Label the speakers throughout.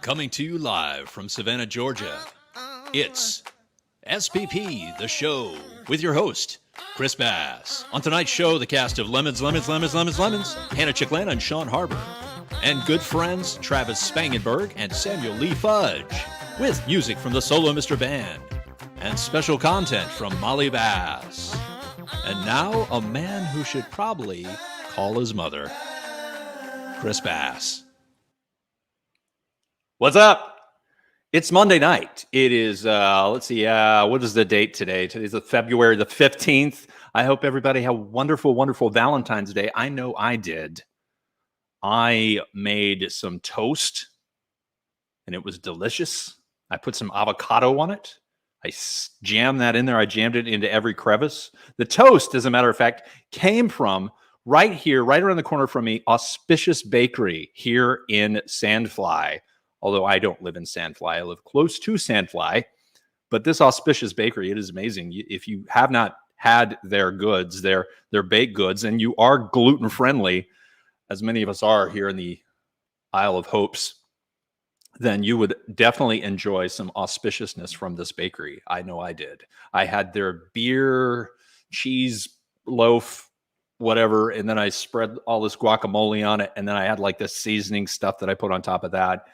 Speaker 1: Coming to you live from Savannah, Georgia, it's SPP, the show, with your host, Chris Bass. On tonight's show, the cast of Lemons, Hannah Chiclana and Sean Harber, and good friends Travis Spangenburg and Samual Lee Fudge, with music from the Solo Mr. Band, and special content from Molly Bass. And now, a man who should probably call his mother, Chris Bass.
Speaker 2: What's up? It's Monday night. It is, let's see, what is the date today? Today's February the 15th. I hope everybody had a wonderful, wonderful Valentine's Day. I know I did. I made some toast, and it was delicious. I put some avocado on it. I jammed that in there. I jammed it into every crevice. The toast, as a matter of fact, came from right here, right around the corner from me, Auspicious Bakery here in Sandfly. Although I don't live in Sandfly, I live close to Sandfly. But this Auspicious Bakery, it is amazing. If you have not had their goods, their baked goods, and you are gluten friendly, as many of us are here in the Isle of Hopes, then you would definitely enjoy some auspiciousness from this bakery. I know I did. I had their beer, cheese loaf, whatever, and then I spread all this guacamole on it, and then I had like this seasoning stuff that I put on top of that.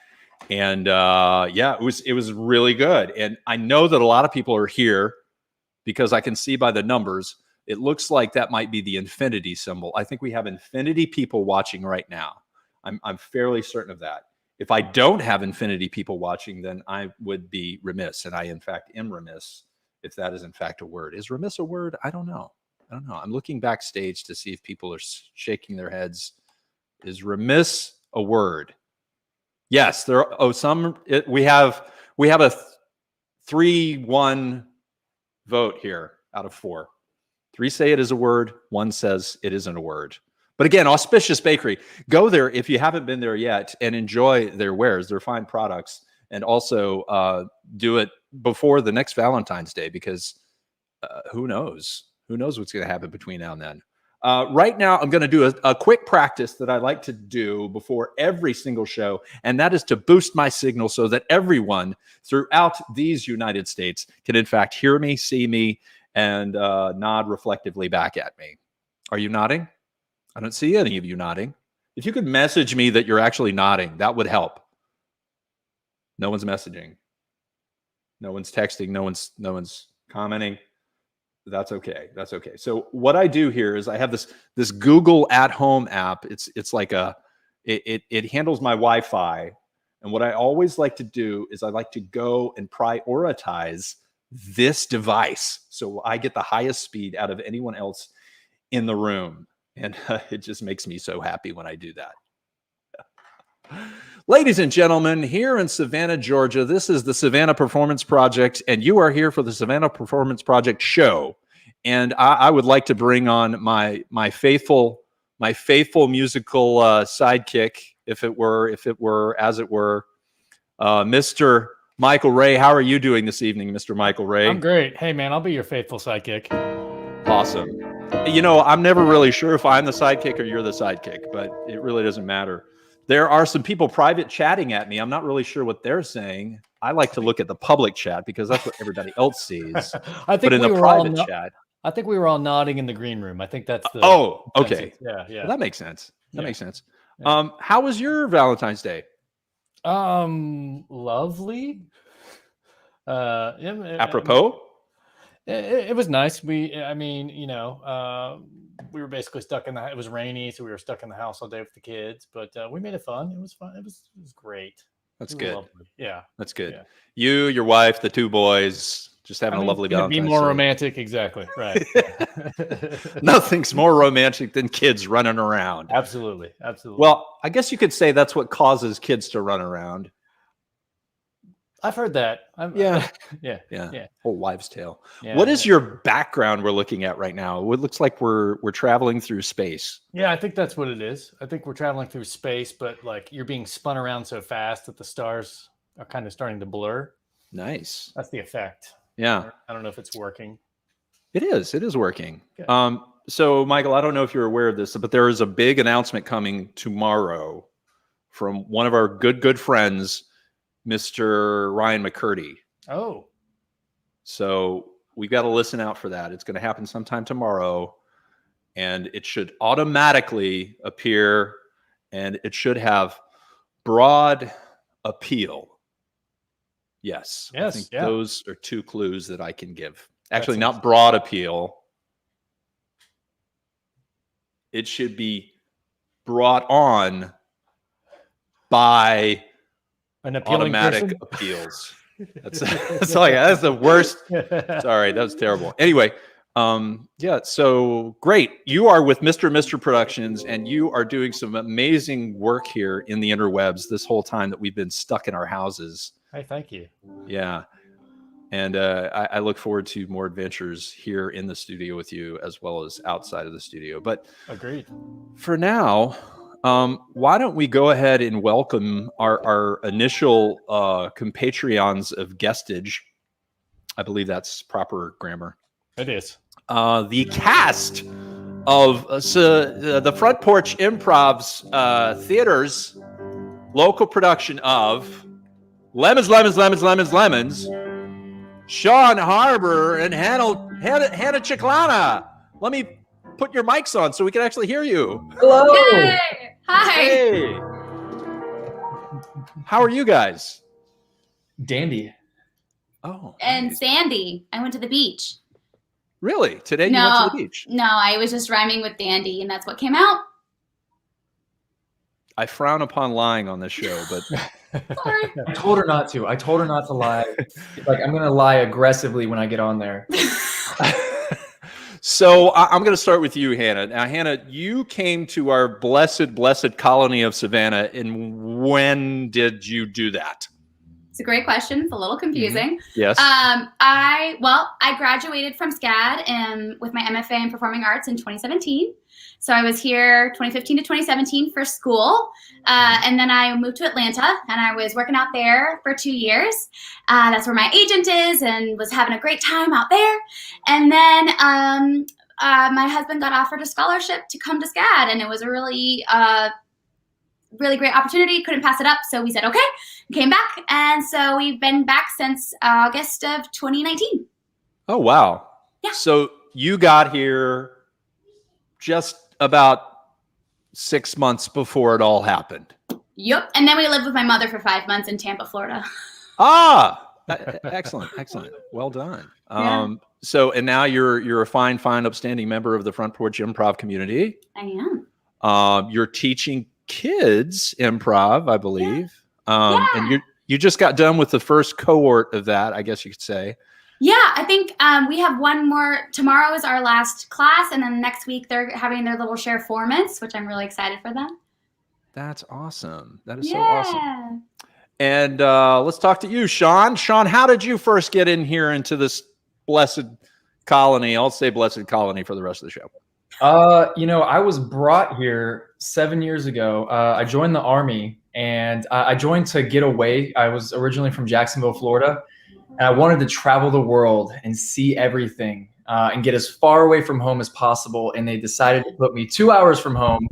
Speaker 2: And yeah, it was really good. And I know that a lot of people are here because I can see by the numbers, it looks like that might be the infinity symbol. I think we have infinity people watching right now. I'm fairly certain of that. If I don't have infinity people watching, then I would be remiss. And I, in fact, am remiss, if that is in fact a word. Is remiss a word? I don't know. I'm looking backstage to see if people are shaking their heads. Is remiss a word? Yes, there are. Oh, we have a 3-1 vote here out of 4. 3 say it is a word. 1 says it isn't a word. But again, Auspicious Bakery. Go there if you haven't been there yet and enjoy their wares, their fine products, and also do it before the next Valentine's Day because who knows? Who knows what's going to happen between now and then? Right now, I'm going to do a quick practice that I like to do before every single show, and that is to boost my signal so that everyone throughout these United States can, in fact, hear me, see me, and nod reflectively back at me. Are you nodding? I don't see any of you nodding. If you could message me that you're actually nodding, that would help. No one's messaging. No one's texting. No one's commenting. That's okay. That's okay. So what I do here is I have this Google at home app. It's like it handles my Wi-Fi. And what I always like to do is I like to go and prioritize this device. So I get the highest speed out of anyone else in the room. And it just makes me so happy when I do that. Ladies and gentlemen, here in Savannah, Georgia, this is the Savannah Performance Project, and you are here for the Savannah Performance Project show. And I would like to bring on my faithful musical sidekick, if it were, Mr. Michael Ray. How are you doing this evening, Mr. Michael Ray?
Speaker 3: I'm great. Hey, man, I'll be your faithful sidekick.
Speaker 2: Awesome. You know, I'm never really sure if I'm the sidekick or you're the sidekick, but it really doesn't matter. There are some people private chatting at me. I'm not really sure what they're saying. I like to look at the public chat because that's what everybody else sees.
Speaker 3: I think
Speaker 2: but in the private chat,
Speaker 3: I think we were all nodding in the green room. I think that's the.
Speaker 2: Oh, okay.
Speaker 3: Yeah.
Speaker 2: Well, that makes sense. That makes sense.
Speaker 3: Yeah.
Speaker 2: How was your Valentine's Day?
Speaker 3: Lovely.
Speaker 2: Apropos.
Speaker 3: It was nice. We were basically stuck in it was rainy, so we were stuck in the house all day with the kids, but we made it fun. It was fun. It was great.
Speaker 2: That's good.
Speaker 3: Lovely. Yeah.
Speaker 2: That's good.
Speaker 3: Yeah.
Speaker 2: You, your wife, the 2 boys, just having a lovely Valentine's Day.
Speaker 3: Be more romantic. Exactly. Right.
Speaker 2: Nothing's more romantic than kids running around.
Speaker 3: Absolutely.
Speaker 2: Well, I guess you could say that's what causes kids to run around.
Speaker 3: I've heard that.
Speaker 2: Yeah. Whole wives' tale. Yeah, what is your background we're looking at right now? It looks like we're traveling through space.
Speaker 3: Yeah, I think that's what it is. I think we're traveling through space, but like you're being spun around so fast that the stars are kind of starting to blur.
Speaker 2: Nice.
Speaker 3: That's the effect.
Speaker 2: Yeah.
Speaker 3: I don't know if it's working.
Speaker 2: It is. It is working. Okay. So, Michael, I don't know if you're aware of this, but there is a big announcement coming tomorrow from one of our good friends, Mr. Ryan McCurdy.
Speaker 3: Oh,
Speaker 2: So we've got to listen out for that. It's going to happen sometime tomorrow, and it should automatically appear, and it should have broad appeal. Yes. I think those are 2 clues that I can give. Actually, not broad appeal. It should be brought on by
Speaker 3: an appealing
Speaker 2: automatic
Speaker 3: person?
Speaker 2: appeals. That's that's the worst. Sorry, that was terrible. Anyway, yeah, so great. You are with Mr. Mr. Productions, and you are doing some amazing work here in the interwebs this whole time that we've been stuck in our houses.
Speaker 3: Hey, thank you.
Speaker 2: Yeah. And I look forward to more adventures here in the studio with you as well as outside of the studio. But
Speaker 3: agreed.
Speaker 2: For now, why don't we go ahead and welcome our initial compatriots of guestage. I believe that's proper grammar.
Speaker 3: It is.
Speaker 2: The cast of the Front Porch Improv's theater's local production of Lemons, Sean Harber and Hannah Chiclana. Let me put your mics on so we can actually hear you.
Speaker 4: Hello.
Speaker 5: Yay! Hi.
Speaker 2: Hey. How are you guys?
Speaker 4: Dandy.
Speaker 2: Oh.
Speaker 5: And
Speaker 2: nice.
Speaker 5: Sandy. I went to the beach.
Speaker 2: Really? Today you went to the beach?
Speaker 5: No, I was just rhyming with Dandy, and that's what came out.
Speaker 2: I frown upon lying on this show, but
Speaker 5: Sorry.
Speaker 4: I told her not to. I told her not to lie. Like, I'm going to lie aggressively when I get on there.
Speaker 2: So I'm going to start with you, Hannah. Now, Hannah, you came to our blessed colony of Savannah, and when did you do that?
Speaker 5: It's a great question. It's a little confusing.
Speaker 2: Mm-hmm. Yes.
Speaker 5: I graduated from SCAD with my MFA in Performing Arts in 2017. So I was here 2015 to 2017 for school. And then I moved to Atlanta, and I was working out there for 2 years. That's where my agent is, and was having a great time out there. And then my husband got offered a scholarship to come to SCAD, and it was a really great opportunity. Couldn't pass it up. So we said, okay, came back. And so we've been back since August of 2019.
Speaker 2: Oh, wow.
Speaker 5: Yeah.
Speaker 2: So you got here just about 6 months before it all happened.
Speaker 5: Yep. And then we lived with my mother for 5 months in Tampa, Florida.
Speaker 2: Excellent. Well done.
Speaker 5: Yeah.
Speaker 2: So, and now you're a fine, upstanding member of the Front Porch Improv community.
Speaker 5: I am.
Speaker 2: You're teaching kids improv, I believe.
Speaker 5: Yeah.
Speaker 2: And you just got done with the first cohort of that, I guess you could say.
Speaker 5: Yeah, I think we have one more. Tomorrow is our last class, and then next week they're having their little share formants, which I'm really excited for them.
Speaker 2: That's awesome. That is so awesome.
Speaker 5: Yeah.
Speaker 2: And let's talk to you, Sean. Sean, how did you first get in here into this blessed colony? I'll say blessed colony for the rest of the show.
Speaker 4: I was brought here 7 years ago. I joined the Army, and I joined to get away. I was originally from Jacksonville, Florida, and I wanted to travel the world and see everything and get as far away from home as possible. And they decided to put me 2 hours from home,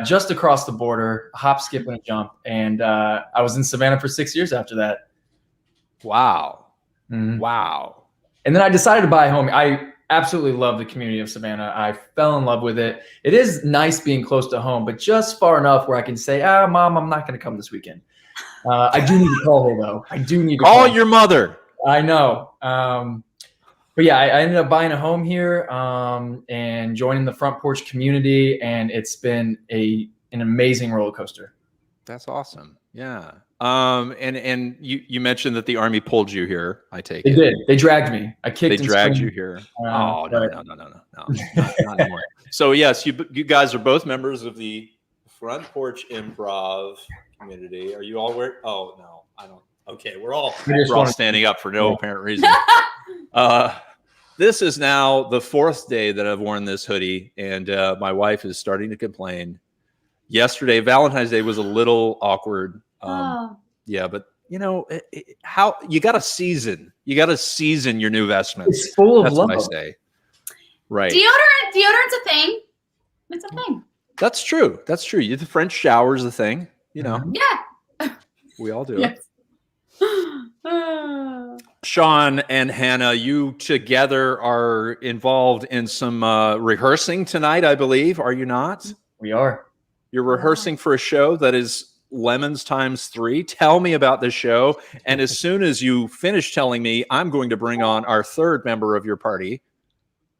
Speaker 4: just across the border, hop, skip, and a jump. And I was in Savannah for 6 years after that.
Speaker 2: Wow.
Speaker 4: Mm-hmm.
Speaker 2: Wow.
Speaker 4: And then I decided to buy a home. I absolutely love the community of Savannah. I fell in love with it. It is nice being close to home, but just far enough where I can say, Mom, I'm not going to come this weekend. I do need to call her, though. I do need to
Speaker 2: call your mother.
Speaker 4: I know. But yeah, I ended up buying a home here and joining the Front Porch community, and it's been an amazing roller coaster.
Speaker 2: That's awesome. Yeah. And you mentioned that the Army pulled you here. I take
Speaker 4: it.
Speaker 2: They
Speaker 4: did. They dragged me. They
Speaker 2: dragged you here. No, not anymore. So yes, you guys are both members of the Front Porch Improv community. Are you all where? Oh no, I don't. Okay, we're all standing up for no apparent reason. This is now the 4th day that I've worn this hoodie, and my wife is starting to complain. Yesterday, Valentine's Day was a little awkward. Yeah, but how you got to season. You got to season your new vestments.
Speaker 4: It's full of
Speaker 2: That's
Speaker 4: love.
Speaker 2: what I say. Right.
Speaker 5: Deodorant's a thing. It's a thing.
Speaker 2: That's true. The French shower is a thing.
Speaker 5: Yeah.
Speaker 2: We all do
Speaker 5: Yes.
Speaker 2: it. Sean and Hannah, you together are involved in some rehearsing tonight, I believe. Are you not?
Speaker 4: We are.
Speaker 2: You're rehearsing for a show that is Lemons ×3. Tell me about this show. And as soon as you finish telling me, I'm going to bring on our third member of your party.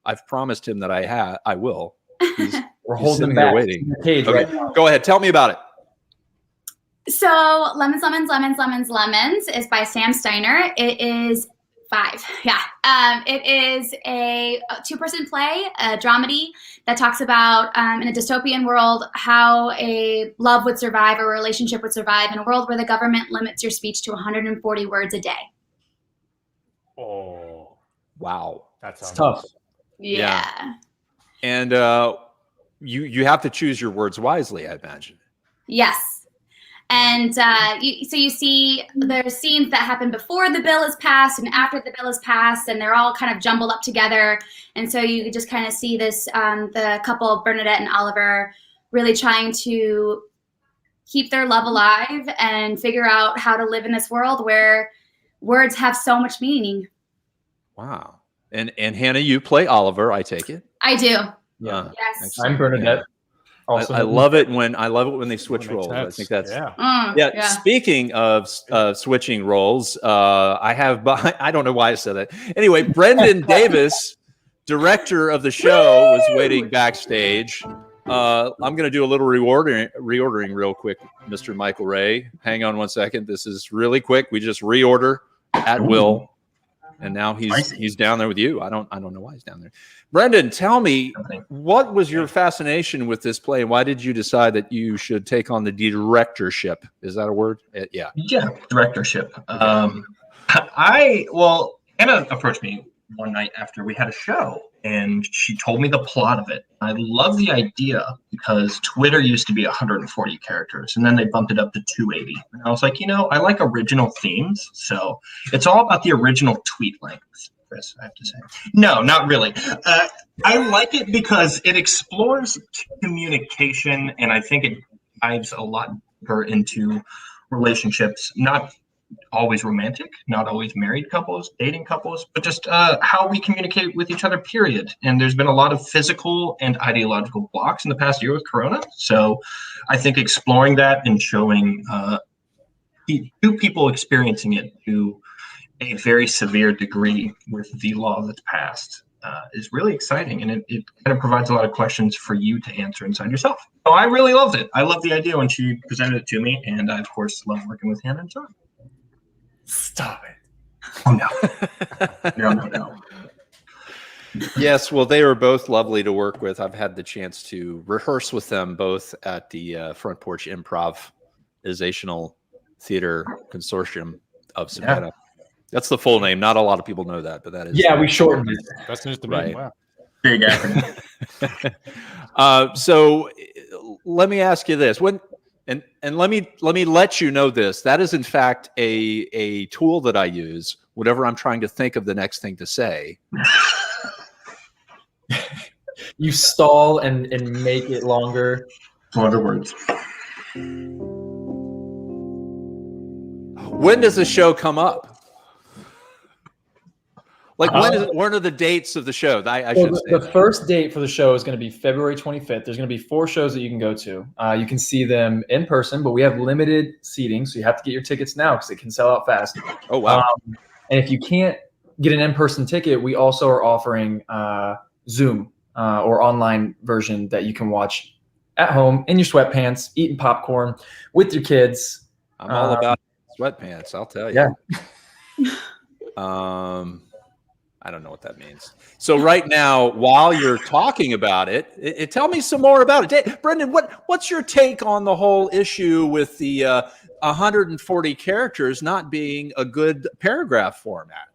Speaker 2: I've promised him that I will.
Speaker 4: We're
Speaker 2: he's
Speaker 4: holding
Speaker 2: sitting
Speaker 4: back
Speaker 2: there waiting.
Speaker 4: in the cage
Speaker 2: Okay,
Speaker 4: right now.
Speaker 2: go ahead. Tell me about it.
Speaker 5: So Lemons is by Sam Steiner. It is 5. Yeah. It is a 2-person play, a dramedy that talks about in a dystopian world how a love would survive, a relationship would survive in a world where the government limits your speech to 140 words a day.
Speaker 3: Oh,
Speaker 2: Wow.
Speaker 3: that sounds
Speaker 4: It's tough.
Speaker 5: Yeah.
Speaker 2: And you have to choose your words wisely, I imagine.
Speaker 5: Yes. And so you see there's scenes that happen before the bill is passed and after the bill is passed, and they're all kind of jumbled up together. And so you just kind of see this, the couple, Bernadette and Oliver, really trying to keep their love alive and figure out how to live in this world where words have so much meaning.
Speaker 2: Wow. And Hannah, you play Oliver, I take it.
Speaker 5: I do.
Speaker 2: Yeah.
Speaker 5: Yes.
Speaker 4: I'm Bernadette. Also,
Speaker 2: I love it when they switch
Speaker 3: That makes
Speaker 2: roles. I
Speaker 3: sense.
Speaker 2: think that's
Speaker 3: yeah.
Speaker 2: Speaking of switching roles, I have I don't know why I said that. Anyway, Brenden Davis, director of the show, was waiting backstage. I'm going to do a little reordering real quick, Mr. Michael Ray. Hang on one second. This is really quick. We just reorder at will. And now he's down there with you. I don't know why he's down there. Brenden, tell me, what was your fascination with this play? Why did you decide that you should take on the directorship? Is that a word? Yeah.
Speaker 6: Yeah, directorship. Anna approached me one night after we had a show, and she told me the plot of it. I love the idea because Twitter used to be 140 characters, and then they bumped it up to 280. And I was like, I like original themes, so it's all about the original tweet length, Chris, I have to say. No, not really. I like it because it explores communication, and I think it dives a lot deeper into relationships, not always romantic, not always married couples, dating couples, but just how we communicate with each other, period. And there's been a lot of physical and ideological blocks in the past year with Corona. So I think exploring that and showing two people experiencing it to a very severe degree with the law that's passed is really exciting. And it kind of provides a lot of questions for you to answer inside yourself. So I really loved it. I loved the idea when she presented it to me. And I, of course, love working with Hannah and John.
Speaker 4: Stop it.
Speaker 6: Oh, no.
Speaker 2: Yes, well, they are both lovely to work with. I've had the chance to rehearse with them both at the Front Porch Improvisational Theater Consortium of Savannah. Yeah. That's the full name. Not a lot of people know that, but that is.
Speaker 4: Yeah, we shortened it.
Speaker 3: That's news to me.
Speaker 2: Right.
Speaker 3: Wow.
Speaker 6: Big acronym.
Speaker 2: So let me ask you this. And let me let you know this. That is in fact a tool that I use whenever I'm trying to think of the next thing to say.
Speaker 4: You stall and make it longer.
Speaker 6: Longer words.
Speaker 2: When does the show come up? Like when are the dates of the show? I should say.
Speaker 4: The first date for the show is going to be February 25th. There's going to be 4 shows that you can go to. You can see them in person, but we have limited seating, so you have to get your tickets now because it can sell out fast.
Speaker 2: Oh, wow.
Speaker 4: And if you can't get an in-person ticket, we also are offering Zoom or online version that you can watch at home in your sweatpants, eating popcorn with your kids.
Speaker 2: I'm all about sweatpants, I'll tell you.
Speaker 4: Yeah.
Speaker 2: I don't know what that means. So right now, while you're talking about it, tell me some more about it. Brenden, what's your take on the whole issue with the 140 characters not being a good paragraph format?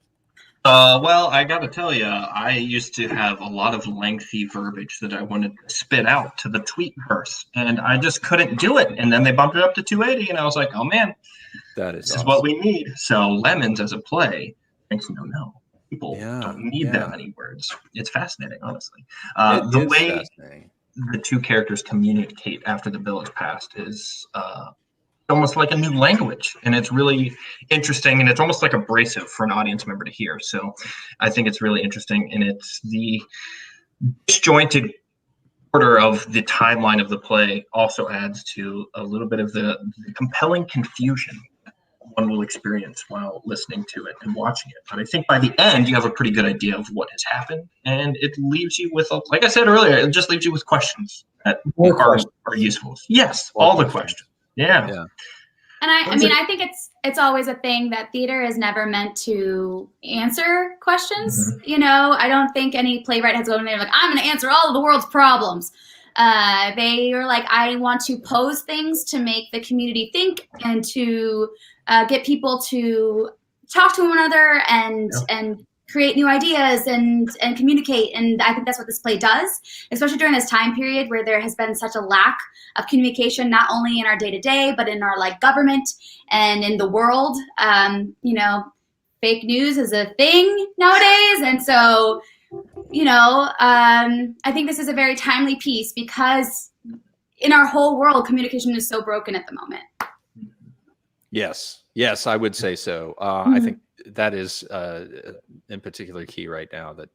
Speaker 6: Well, I got to tell you, I used to have a lot of lengthy verbiage that I wanted to spit out to the tweet verse, and I just couldn't do it. And then they bumped it up to 280, and I was like, oh, man, this is what we need. So Lemons as a play makes no. People don't need that many words. It's fascinating, honestly. The way the two characters communicate after the bill is passed is almost like a new language, and it's really interesting, and it's almost like abrasive for an audience member to hear. So I think it's really interesting, and it's the disjointed order of the timeline of the play also adds to a little bit of the compelling confusion one will experience while listening to it and watching it. But I think by the end, you have a pretty good idea of what has happened, and it leaves you with, like I said earlier, it just leaves you with questions that are useful. Yes, all the questions. Yeah.
Speaker 5: And I mean, I think it's always a thing that theater is never meant to answer questions. You know, I don't think any playwright has gone in there like, I'm going to answer all of the world's problems. They are like, I want to pose things to make the community think and to get people to talk to one another and create new ideas and communicate. And I think that's what this play does, especially during this time period where there has been such a lack of communication, not only in our day-to-day, but in our like government and in the world. You know, fake news is a thing nowadays. And so, you know, I think this is a very timely piece because in our whole world, communication is so broken at the moment.
Speaker 2: Yes, I would say so. I think that is in particular key right now, that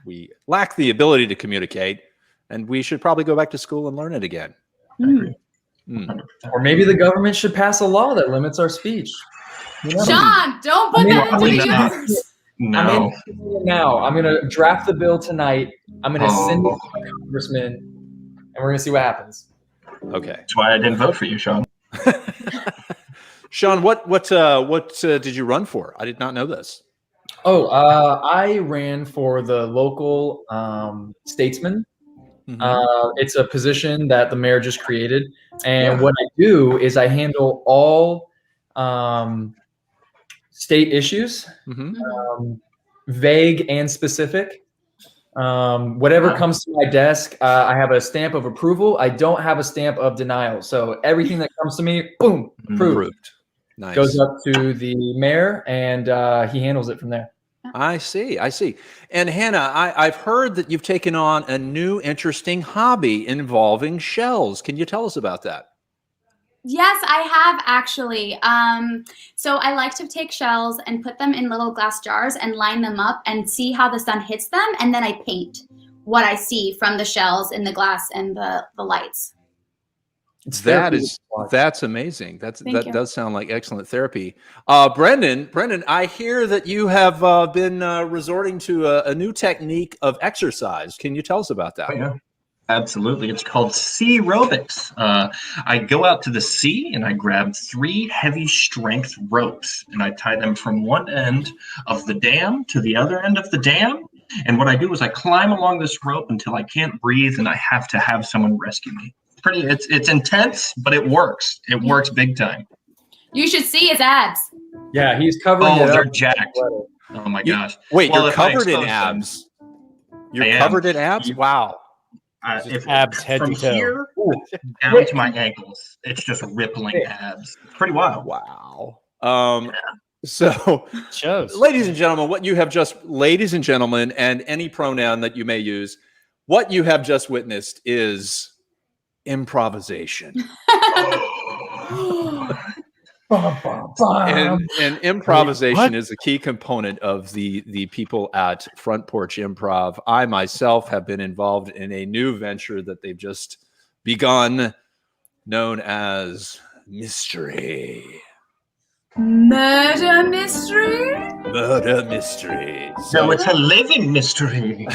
Speaker 2: we lack the ability to communicate, and we should probably go back to school and learn it again.
Speaker 4: Or maybe the government should pass a law that limits our speech. You know?
Speaker 5: Sean, don't put that into the universe.
Speaker 6: No.
Speaker 4: I'm going to draft the bill tonight. I'm going to send it to my congressman, and we're going to see what happens.
Speaker 2: Okay.
Speaker 6: That's why I didn't vote for you, Sean.
Speaker 2: Sean, what did you run for? I did not know this.
Speaker 4: I ran for the local statesman. It's a position that the mayor just created. And what I do is I handle all state issues, vague and specific. Whatever comes to my desk, I have a stamp of approval. I don't have a stamp of denial. So everything that comes to me, boom, approved.
Speaker 2: Nice.
Speaker 4: Goes up to the mayor, and he handles it from there.
Speaker 2: I see. And Hannah, I've heard that you've taken on a new interesting hobby involving shells. Can you tell us about that?
Speaker 5: Yes, I have actually. So I like to take shells and put them in little glass jars and line them up and see how the sun hits them. And then I paint what I see from the shells in the glass and the lights.
Speaker 2: That's amazing. That does sound like excellent therapy. Brenden, I hear that you have been resorting to a new technique of exercise. Can you tell us about that?
Speaker 6: Oh, yeah. Absolutely. It's called sea aerobics. I go out to the sea and I grab 3 heavy strength ropes and I tie them from one end of the dam to the other end of the dam. And what I do is I climb along this rope until I can't breathe and I have to have someone rescue me. It's intense, but it works. It works big time.
Speaker 5: You should see his abs.
Speaker 4: Yeah, he's covering it up.
Speaker 6: They're jacked. Oh my gosh.
Speaker 2: Wait, you're covered in abs. You're covered in abs? Wow.
Speaker 6: If
Speaker 3: abs head
Speaker 6: from
Speaker 3: to toe.
Speaker 6: here down to my ankles, it's just rippling abs. It's pretty wild.
Speaker 2: Wow. So,
Speaker 3: shows.
Speaker 2: ladies and gentlemen, and any pronoun that you may use, what you have just witnessed is improvisation. And improvisation is a key component of the people at Front Porch Improv. I myself have been involved in a new venture that they've just begun, known as Mystery.
Speaker 5: Murder mystery?
Speaker 2: Murder mystery.
Speaker 6: So it's a living mystery.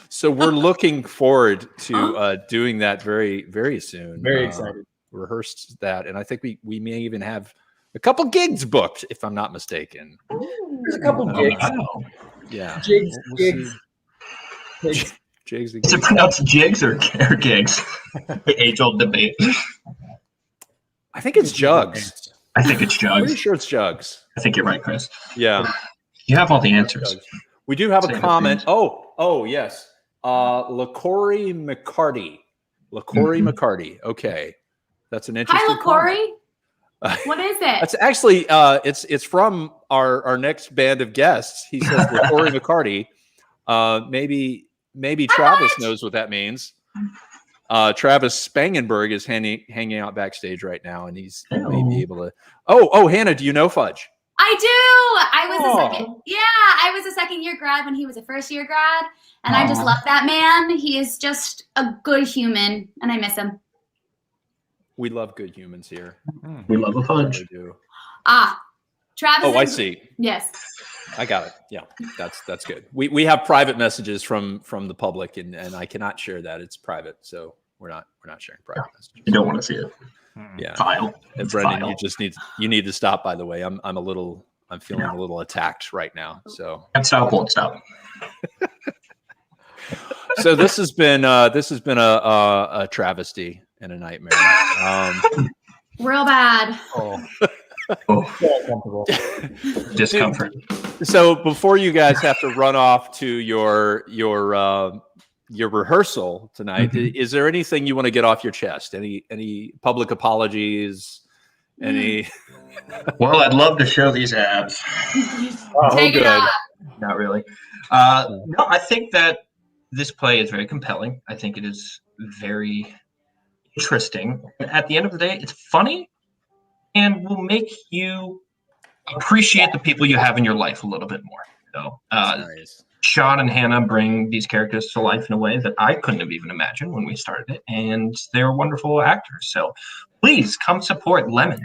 Speaker 2: So we're looking forward to doing that very, very soon.
Speaker 4: Very excited.
Speaker 2: Rehearsed that, and I think we may even have a couple gigs booked, if I'm not mistaken.
Speaker 4: There's a couple gigs.
Speaker 6: Wow.
Speaker 2: Yeah.
Speaker 4: Jigs.
Speaker 6: Is it pronounced jigs or gigs? The age-old debate.
Speaker 2: I think it's jugs.
Speaker 6: I think it's jugs.
Speaker 2: Pretty sure it's jugs.
Speaker 6: I think you're right, Chris.
Speaker 2: Yeah.
Speaker 6: You have all the answers.
Speaker 2: We do have a comment. Oh, yes. LaCorey McCarty. McCarty. Okay. That's an interesting.
Speaker 5: Hi, LaCorey. What is it?
Speaker 2: It's actually it's from our next band of guests. He says LaCorey McCarty. Maybe Travis knows what that means. Travis Spangenburg is hanging out backstage right now, and he may be able to. Oh, Hannah, do you know Fudge?
Speaker 5: I do. I was a second. Yeah, I was a second-year grad when he was a first-year grad, and I just love that man. He is just a good human, and I miss him.
Speaker 2: We love good humans here.
Speaker 6: We love a Fudge.
Speaker 2: We do.
Speaker 5: Travis.
Speaker 2: Oh, I see.
Speaker 5: Yes.
Speaker 2: I got it. Yeah, that's good. We have private messages from the public, and I cannot share that. It's private, so we're not sharing private messages.
Speaker 6: You don't want to see it.
Speaker 2: Yeah.
Speaker 6: File.
Speaker 2: And Brenden, you need to stop. By the way, I'm feeling a little attacked right now. So
Speaker 6: Can't stop, won't stop.
Speaker 2: So this has been a travesty and a nightmare.
Speaker 5: Real bad.
Speaker 6: Discomfort.
Speaker 2: So before you guys have to run off to your rehearsal tonight, is there anything you want to get off your chest? Any public apologies? Any?
Speaker 6: Well, I'd love to show these abs.
Speaker 5: Take it off.
Speaker 6: Not really. No, I think that this play is very compelling. I think it is very interesting. At the end of the day, it's funny and will make you appreciate the people you have in your life a little bit more. So,
Speaker 2: Nice.
Speaker 6: Sean and Hannah bring these characters to life in a way that I couldn't have even imagined when we started it, and they're wonderful actors. So please come support Lemons.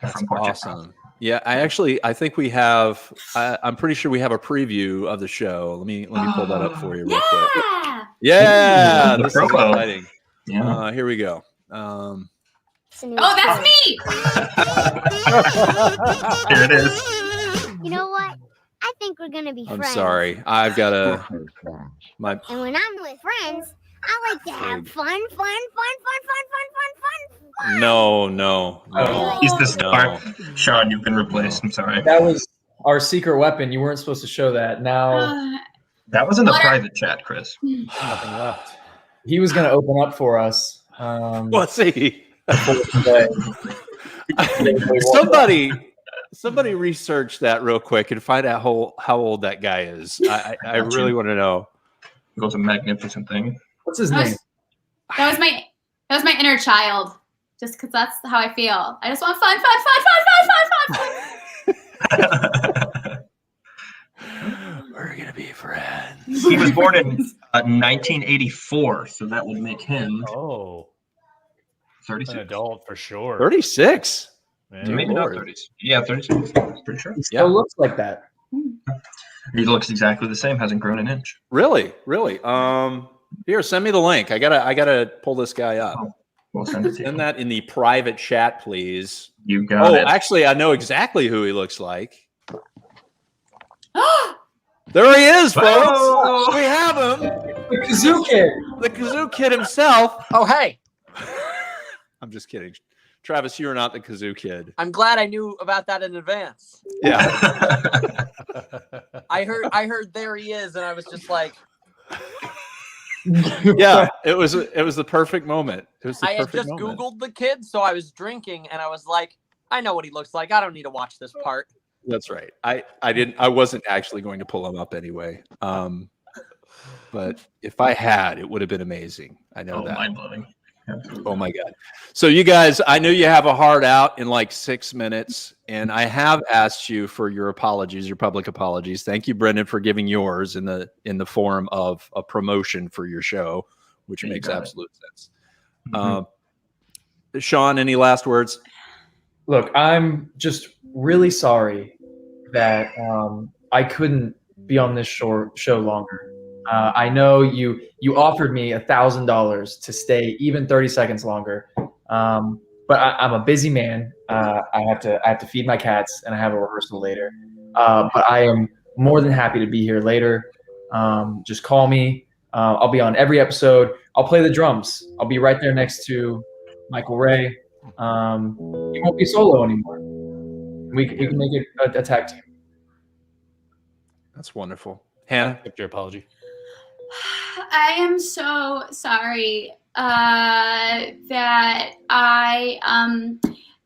Speaker 2: That's awesome. Yeah, I think we have. I'm pretty sure we have a preview of the show. Let me pull that up for you real quick. Yeah, this is exciting.
Speaker 6: Yeah.
Speaker 2: Here we go.
Speaker 5: Oh, that's me.
Speaker 6: Here it is.
Speaker 7: You know what? I think we're gonna be friends.
Speaker 2: I'm sorry. I've got a my.
Speaker 7: And when I'm with friends, I like to have fun.
Speaker 2: No.
Speaker 6: He's the star. Sean, you've been replaced. I'm sorry.
Speaker 4: That was our secret weapon. You weren't supposed to show that. Now
Speaker 6: That was in the private chat, Chris.
Speaker 3: Nothing left.
Speaker 4: he was going to open up for us.
Speaker 2: Let's see. Somebody research that real quick and find out how old that guy is. I really want to know.
Speaker 6: It was a magnificent thing.
Speaker 4: What's his name?
Speaker 5: That was my inner child. Just because that's how I feel. I just want fun.
Speaker 2: We're gonna be friends.
Speaker 6: He was born in 1984, so that would make him 36.
Speaker 3: An adult for sure.
Speaker 2: 36.
Speaker 3: Man.
Speaker 6: Maybe not 30s. Yeah, 36. Pretty sure.
Speaker 4: He still looks like that.
Speaker 6: He looks exactly the same. Hasn't grown an inch.
Speaker 2: Really? Here, send me the link. I gotta pull this guy up.
Speaker 6: We'll send it to you.
Speaker 2: Send that in the private chat, please.
Speaker 6: You got it.
Speaker 2: Actually, I know exactly who he looks like. There he is, folks.
Speaker 6: Oh!
Speaker 2: We have him.
Speaker 4: The Kazoo Kid.
Speaker 2: The Kazoo Kid himself.
Speaker 8: Oh, hey.
Speaker 2: I'm just kidding. Travis, you are not the Kazoo Kid.
Speaker 8: I'm glad I knew about that in advance.
Speaker 2: Yeah.
Speaker 8: I heard there he is, and I was just like,
Speaker 2: Yeah, it was the perfect moment. It was the
Speaker 8: I had
Speaker 2: perfect
Speaker 8: just
Speaker 2: moment.
Speaker 8: Googled the kid, so I was drinking, and I was like, I know what he looks like. I don't need to watch this part.
Speaker 2: That's right. I wasn't actually going to pull him up anyway. But if I had, it would have been amazing. I know that.
Speaker 6: Mind-blowing. Absolutely.
Speaker 2: Oh my God. So you guys, I know you have a hard out in like 6 minutes, and I have asked you for your apologies, your public apologies. Thank you, Brenden, for giving yours in the form of a promotion for your show, which makes absolute sense. Sean, any last words?
Speaker 4: Look, I'm just really sorry that I couldn't be on this show longer. I know you offered me $1,000 to stay even 30 seconds longer, but I'm a busy man. I have to feed my cats, and I have a rehearsal later. But I am more than happy to be here later. Just call me. I'll be on every episode. I'll play the drums. I'll be right there next to Michael Ray. He won't be solo anymore. We can make it a tag team.
Speaker 2: That's wonderful. Hannah?
Speaker 3: Accept your apology.
Speaker 5: I am so sorry that I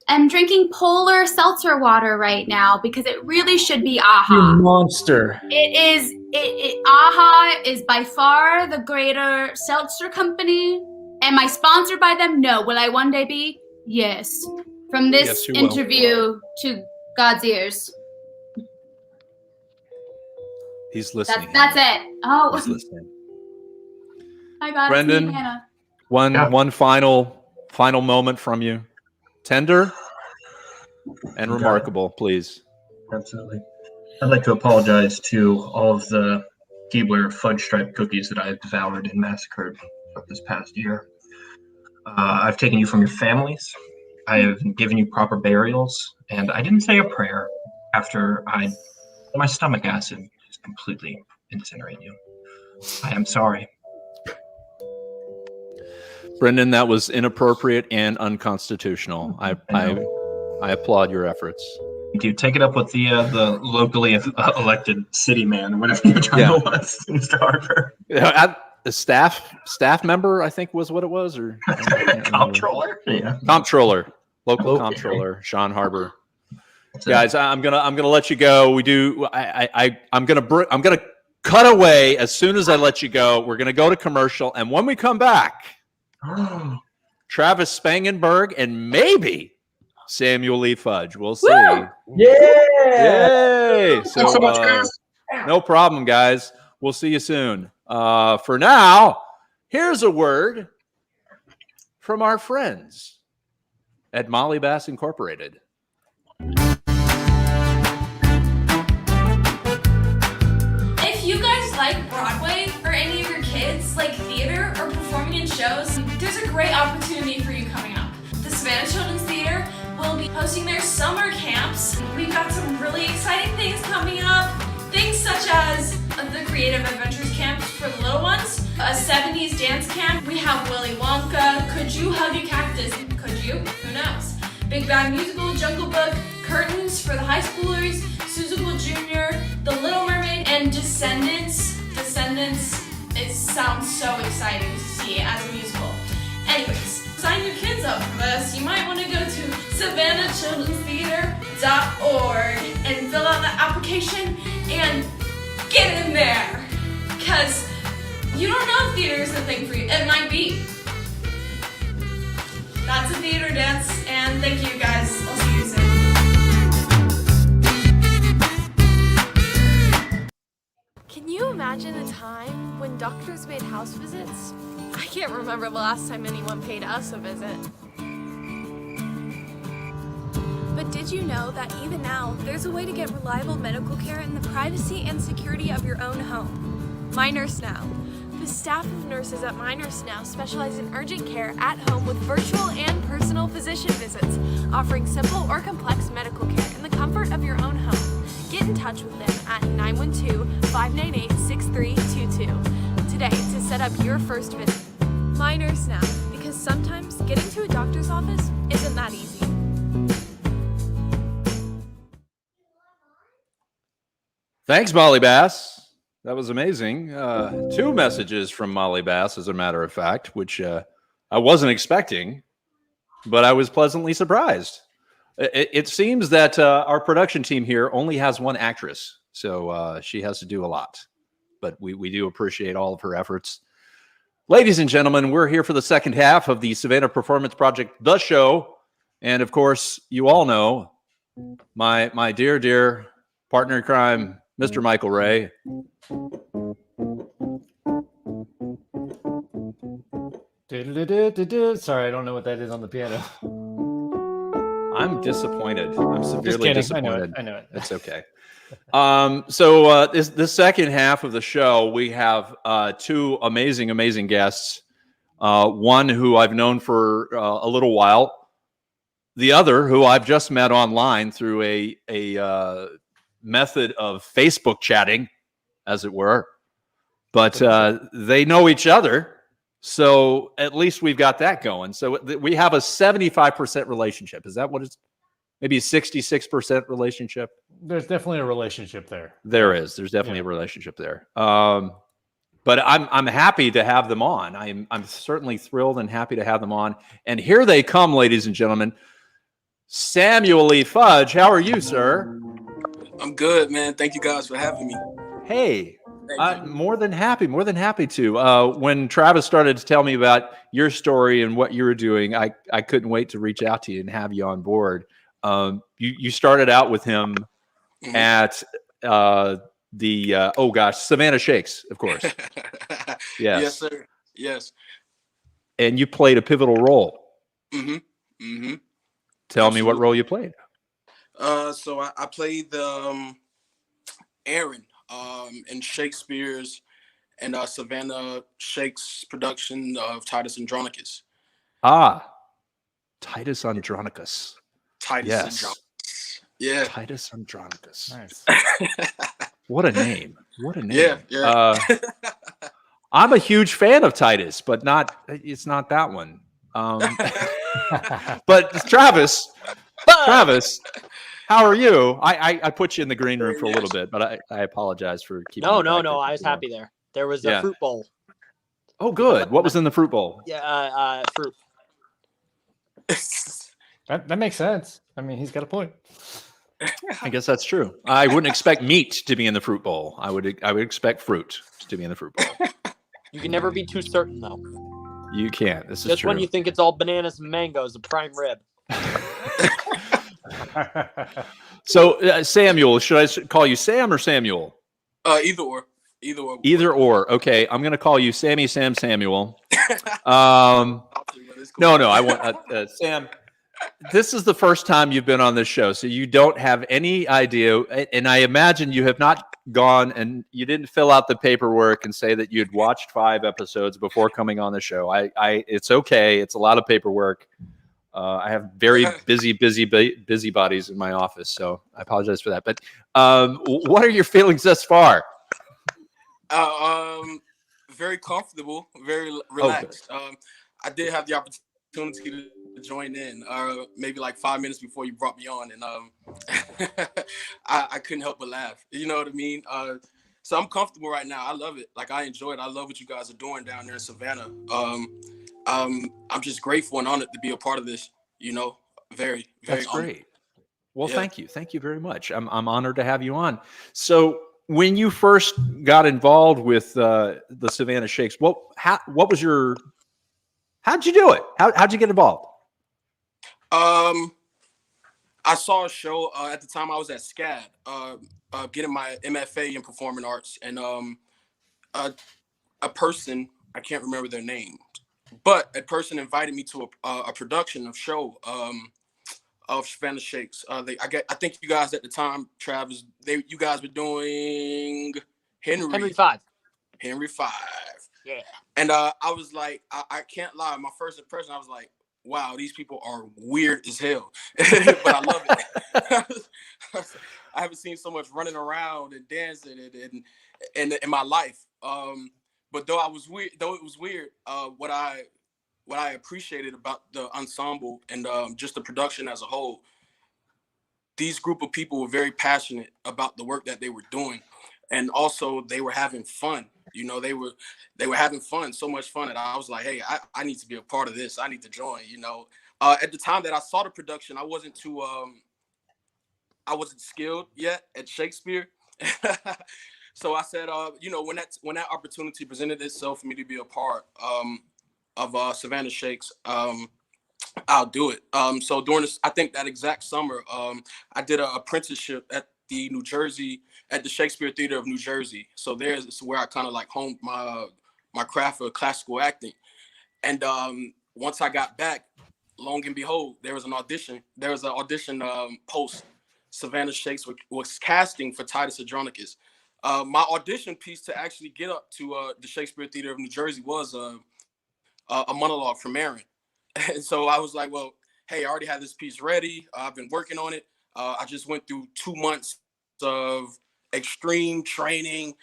Speaker 5: am drinking polar seltzer water right now because it really should be
Speaker 3: You
Speaker 5: AHA.
Speaker 3: monster.
Speaker 5: AHA is by far the greater seltzer company. Am I sponsored by them? No. Will I one day be? Yes. From this
Speaker 2: Yes, you will.
Speaker 5: interview to God's ears.
Speaker 2: He's listening.
Speaker 5: That's it. Oh,
Speaker 2: He's listening.
Speaker 5: my God.
Speaker 2: Brenden?
Speaker 5: It's me, Hannah.
Speaker 2: One final moment from you. Tender and remarkable, please.
Speaker 6: Absolutely. I'd like to apologize to all of the Keebler fudge stripe cookies that I have devoured and massacred this past year. I've taken you from your families. I have given you proper burials, and I didn't say a prayer after my stomach acid just completely incinerated you. I am sorry.
Speaker 2: Brenden, that was inappropriate and unconstitutional. I applaud your efforts.
Speaker 6: Thank you. Take it up with the locally elected city man, or whatever your title was, Mr. Harber.
Speaker 2: The staff member, I think, was what it was, or
Speaker 6: Comptroller. Yeah.
Speaker 2: Comptroller, local comptroller, Sean Harber. Guys, I'm gonna let you go. I'm gonna cut away as soon as I let you go. We're gonna go to commercial, and when we come back, Travis Spangenburg and maybe Samual Lee Fudge. We'll see.
Speaker 4: Yeah.
Speaker 2: Yay!
Speaker 6: Thanks so much, guys.
Speaker 2: No problem, guys. We'll see you soon. For now, here's a word from our friends at Molly Bass Incorporated.
Speaker 9: If you guys like Broadway or any of your kids like theater or performing in shows, there's a great opportunity for you coming up. The Savannah Children's Theater will be hosting their summer camps. We've got some really exciting things coming up. Things such as the Creative Adventures Camp for the little ones, a 70s dance camp. We have Willy Wonka, Could You Hug a Cactus? Could you? Who knows? Big Bad Musical, Jungle Book, Curtains for the high schoolers, Seussical Jr., The Little Mermaid, and Descendants. It sounds so exciting to see as a musical. Anyways, sign your kids up for this. You might want to go to SavannahChildren'sTheater.org and fill out the application and get in there. Because you don't know if theater is the thing for you. It might be. That's a theater dance, and thank you guys. I'll see you soon.
Speaker 10: Can you imagine a time when doctors made house visits? I can't remember the last time anyone paid us a visit. But did you know that even now, there's a way to get reliable medical care in the privacy and security of your own home? My Nurse Now. The staff of nurses at My Nurse Now specialize in urgent care at home with virtual and personal physician visits, offering simple or complex medical care in the comfort of your own home. Get in touch with them at 912-598-6322 today to set up your first visit. My Nurse Now, because sometimes getting to a doctor's office isn't that easy.
Speaker 2: Thanks, Molly Bass. That was amazing. 2 messages from Molly Bass, as a matter of fact, which I wasn't expecting, but I was pleasantly surprised. It seems that our production team here only has one actress, so she has to do a lot. But we do appreciate all of her efforts. Ladies and gentlemen, we're here for the second half of the Savannah Performance Project, The Show. And, of course, you all know my dear, dear partner in crime, Mr. Michael Ray.
Speaker 3: Sorry, I don't know what that is on the piano.
Speaker 2: I'm disappointed. I'm severely disappointed.
Speaker 3: I know it.
Speaker 2: It's okay. So this second half of the show, we have 2 amazing guests. One who I've known for a little while. The other who I've just met online through a method of Facebook chatting, as it were. But they know each other. So at least we've got that going. So we have a 75% relationship. Is that what it's? Maybe a 66% relationship?
Speaker 3: There's definitely a relationship there.
Speaker 2: There's definitely a relationship there. But I'm happy to have them on. I'm certainly thrilled and happy to have them on. And here they come, ladies and gentlemen. Samual Lee Fudge. How are you, sir?
Speaker 11: I'm good, man. Thank you guys for having me.
Speaker 2: Hey,
Speaker 11: Thank you.
Speaker 2: more than happy to. When Travis started to tell me about your story and what you were doing, I couldn't wait to reach out to you and have you on board. You started out with him at Savannah Shakes, of course. Yes.
Speaker 11: Yes, sir. Yes.
Speaker 2: And you played a pivotal role.
Speaker 11: Mm-hmm.
Speaker 2: Tell me what role you played.
Speaker 11: So I played the Aaron in Shakespeare's and Savannah Shakes production of Titus Andronicus.
Speaker 2: Titus Andronicus.
Speaker 11: Titus Andronicus. Yeah.
Speaker 2: Titus Andronicus.
Speaker 3: Nice.
Speaker 2: What a name. What a name.
Speaker 11: Yeah.
Speaker 2: I'm a huge fan of Titus, but it's not that one. But Travis, how are you? I put you in the green room for a little bit, but I apologize for keeping you back
Speaker 8: No.
Speaker 2: there.
Speaker 8: I was happy there. There was a fruit bowl.
Speaker 2: Oh, good. What was in the fruit bowl?
Speaker 8: Yeah, fruit.
Speaker 3: That makes sense. I mean, he's got a point.
Speaker 2: I guess that's true. I wouldn't expect meat to be in the fruit bowl. I would expect fruit to be in the fruit bowl.
Speaker 8: You can never be too certain, though.
Speaker 2: You can't. This is
Speaker 8: Just
Speaker 2: true.
Speaker 8: when you think it's all bananas and mangoes, a prime rib.
Speaker 2: So, Samuel, should I call you Sam or Samuel?
Speaker 11: Either or.
Speaker 2: Either or. Okay, I'm going to call you Samuel. No. I want Sam. This is the first time you've been on this show, so you don't have any idea. And I imagine you have not gone and you didn't fill out the paperwork and say that you'd watched 5 episodes before coming on the show. It's okay. It's a lot of paperwork. I have very busy bodies in my office, so I apologize for that. But what are your feelings thus far?
Speaker 11: Very comfortable, very relaxed. I did have the opportunity to join in maybe like 5 minutes before you brought me on, and I couldn't help but laugh. You know what I mean? So I'm comfortable right now. I love it. Like, I enjoy it. I love what you guys are doing down there in Savannah. I'm just grateful and honored to be a part of this. You know, very
Speaker 2: That's
Speaker 11: honored.
Speaker 2: great. Well, thank you very much. I'm honored to have you on. So, when you first got involved with the Savannah Shakes, how'd you do it? How'd you get involved?
Speaker 11: I saw a show at the time I was at SCAD, getting my MFA in performing arts, and a person, I can't remember their name, but a person invited me to a production of show of Savannah Shakes. I think you guys at the time, Travis, you guys were doing Henry
Speaker 8: 5.
Speaker 11: Henry 5.
Speaker 8: Yeah.
Speaker 11: And I was like, I can't lie. My first impression, I was like, wow, these people are weird as hell. But I love it. I haven't seen so much running around and dancing in my life. But though it was weird, what I appreciated about the ensemble and just the production as a whole, these group of people were very passionate about the work that they were doing. And also they were having fun. You know, they were having fun, so much fun that I was like, hey, I need to be a part of this. I need to join, you know. At the time that I saw the production, I wasn't skilled yet at Shakespeare. So I said, you know, when that opportunity presented itself for me to be a part of Savannah Shakes, I'll do it. So during this, I think that exact summer, I did an apprenticeship at the Shakespeare Theater of New Jersey. So there's where I kind of like honed my craft of classical acting. And once I got back, long and behold, there was an audition. There was an audition post. Savannah Shakes was casting for Titus Andronicus. My audition piece to actually get up to the Shakespeare Theater of New Jersey was a monologue from Aaron. And so I was like, well, hey, I already had this piece ready. I've been working on it. I just went through 2 months of extreme training.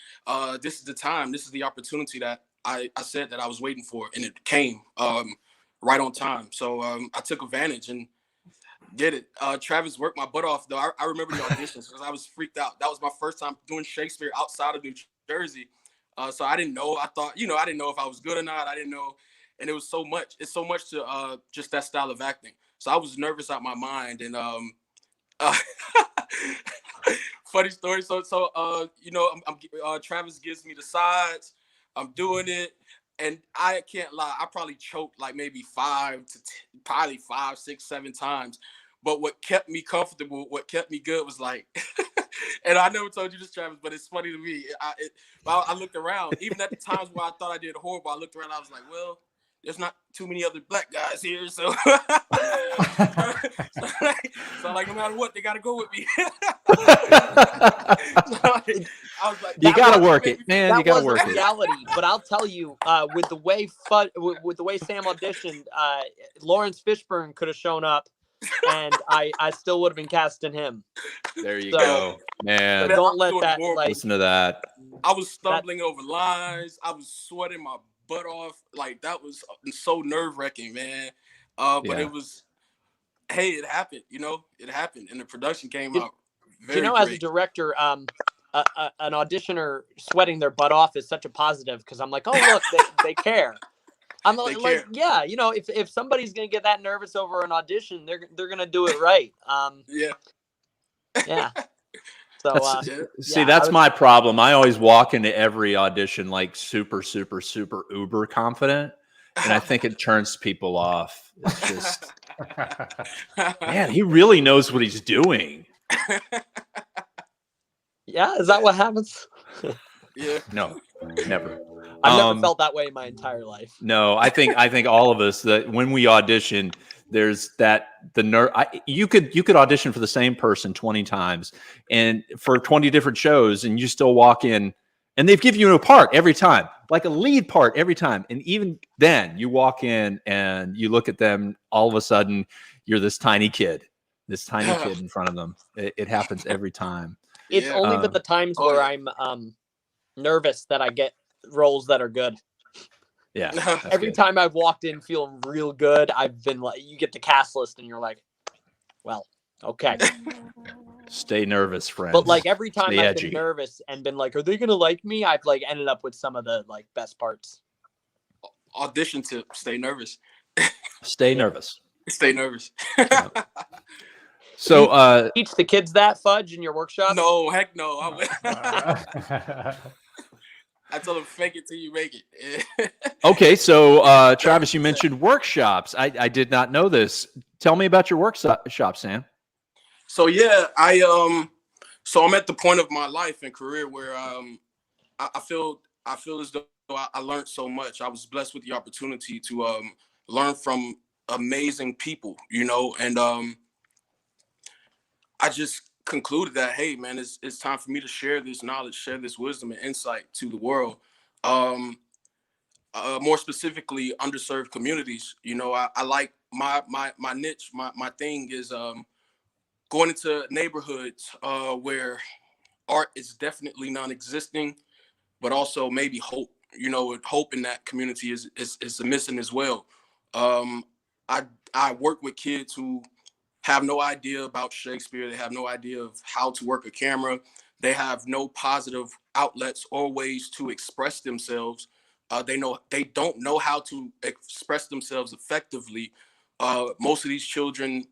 Speaker 11: This is the time. This is the opportunity that I said that I was waiting for, and it came right on time. So I took advantage and did it. Travis worked my butt off, though. I remember the auditions because I was freaked out. That was my first time doing Shakespeare outside of New Jersey. So I didn't know. I thought, you know, I didn't know if I was good or not. I didn't know. And it was so much. It's so much to just that style of acting. So I was nervous out my mind, and funny story. So you know, Travis gives me the sides. I'm doing it, and I can't lie. I probably choked like maybe probably 5, 6, 7 times. But what kept me comfortable, what kept me good was like, and I never told you this, Travis, but it's funny to me. I looked around, even at the times where I thought I did horrible. I looked around, I was like, well, there's not too many other black guys here, so like no matter what, they gotta go with me. I was like,
Speaker 2: you gotta work it, man. You gotta work it.
Speaker 8: Reality, but I'll tell you, with the way Sam auditioned, Lawrence Fishburne could have shown up, and I still would have been casting him.
Speaker 2: There you go, man.
Speaker 8: Don't let that
Speaker 2: listen to that.
Speaker 11: I was stumbling over lines. I was sweating my butt off. Like, that was so nerve-wracking, man. But it was, hey, it happened. You know, it happened, and the production came out very great.
Speaker 8: As a director, an auditioner sweating their butt off is such a positive, because I'm like, oh look, they care. I'm like, yeah, you know, if somebody's gonna get that nervous over an audition, they're gonna do it right. Yeah. So
Speaker 2: that's my problem. I always walk into every audition like super, super, super uber confident, and I think it turns people off. It's just, man, he really knows what he's doing.
Speaker 8: Yeah, is that what happens?
Speaker 11: Yeah.
Speaker 2: No, never.
Speaker 8: I've never felt that way in my entire life.
Speaker 2: No, I think all of us, that when we audition, there's you could audition for the same person 20 times and for 20 different shows, and you still walk in and they've given you a part every time, like a lead part every time. And even then you walk in and you look at them, all of a sudden you're this tiny kid in front of them. It happens every time.
Speaker 8: It's only been the times where I'm nervous that I get roles that are good.
Speaker 2: Yeah.
Speaker 8: Every time I've walked in feeling real good, I've been like, you get the cast list and you're like, well, okay.
Speaker 2: Stay nervous, friends.
Speaker 8: But like every time I've been nervous and been like, are they gonna like me? I've like ended up with some of the like best parts.
Speaker 11: Audition tip: stay nervous.
Speaker 2: Stay nervous.
Speaker 11: Stay nervous.
Speaker 2: So
Speaker 8: teach the kids that, Fudge, in your workshop?
Speaker 11: No, heck no. I told them, fake it till you make it.
Speaker 2: Okay, so Travis, you mentioned workshops. I did not know this. Tell me about your workshop, Sam.
Speaker 11: So yeah, so I'm at the point of my life and career where I feel as though I learned so much. I was blessed with the opportunity to learn from amazing people, you know, and I just concluded that, hey man, it's time for me to share this knowledge, share this wisdom and insight to the world. More specifically, underserved communities. You know, I like my niche, my thing is going into neighborhoods where art is definitely non-existing, but also maybe hope. You know, hope in that community is missing as well. I work with kids who have no idea about Shakespeare. They have no idea of how to work a camera. They have no positive outlets or ways to express themselves. They don't know how to express themselves effectively. Most of these children,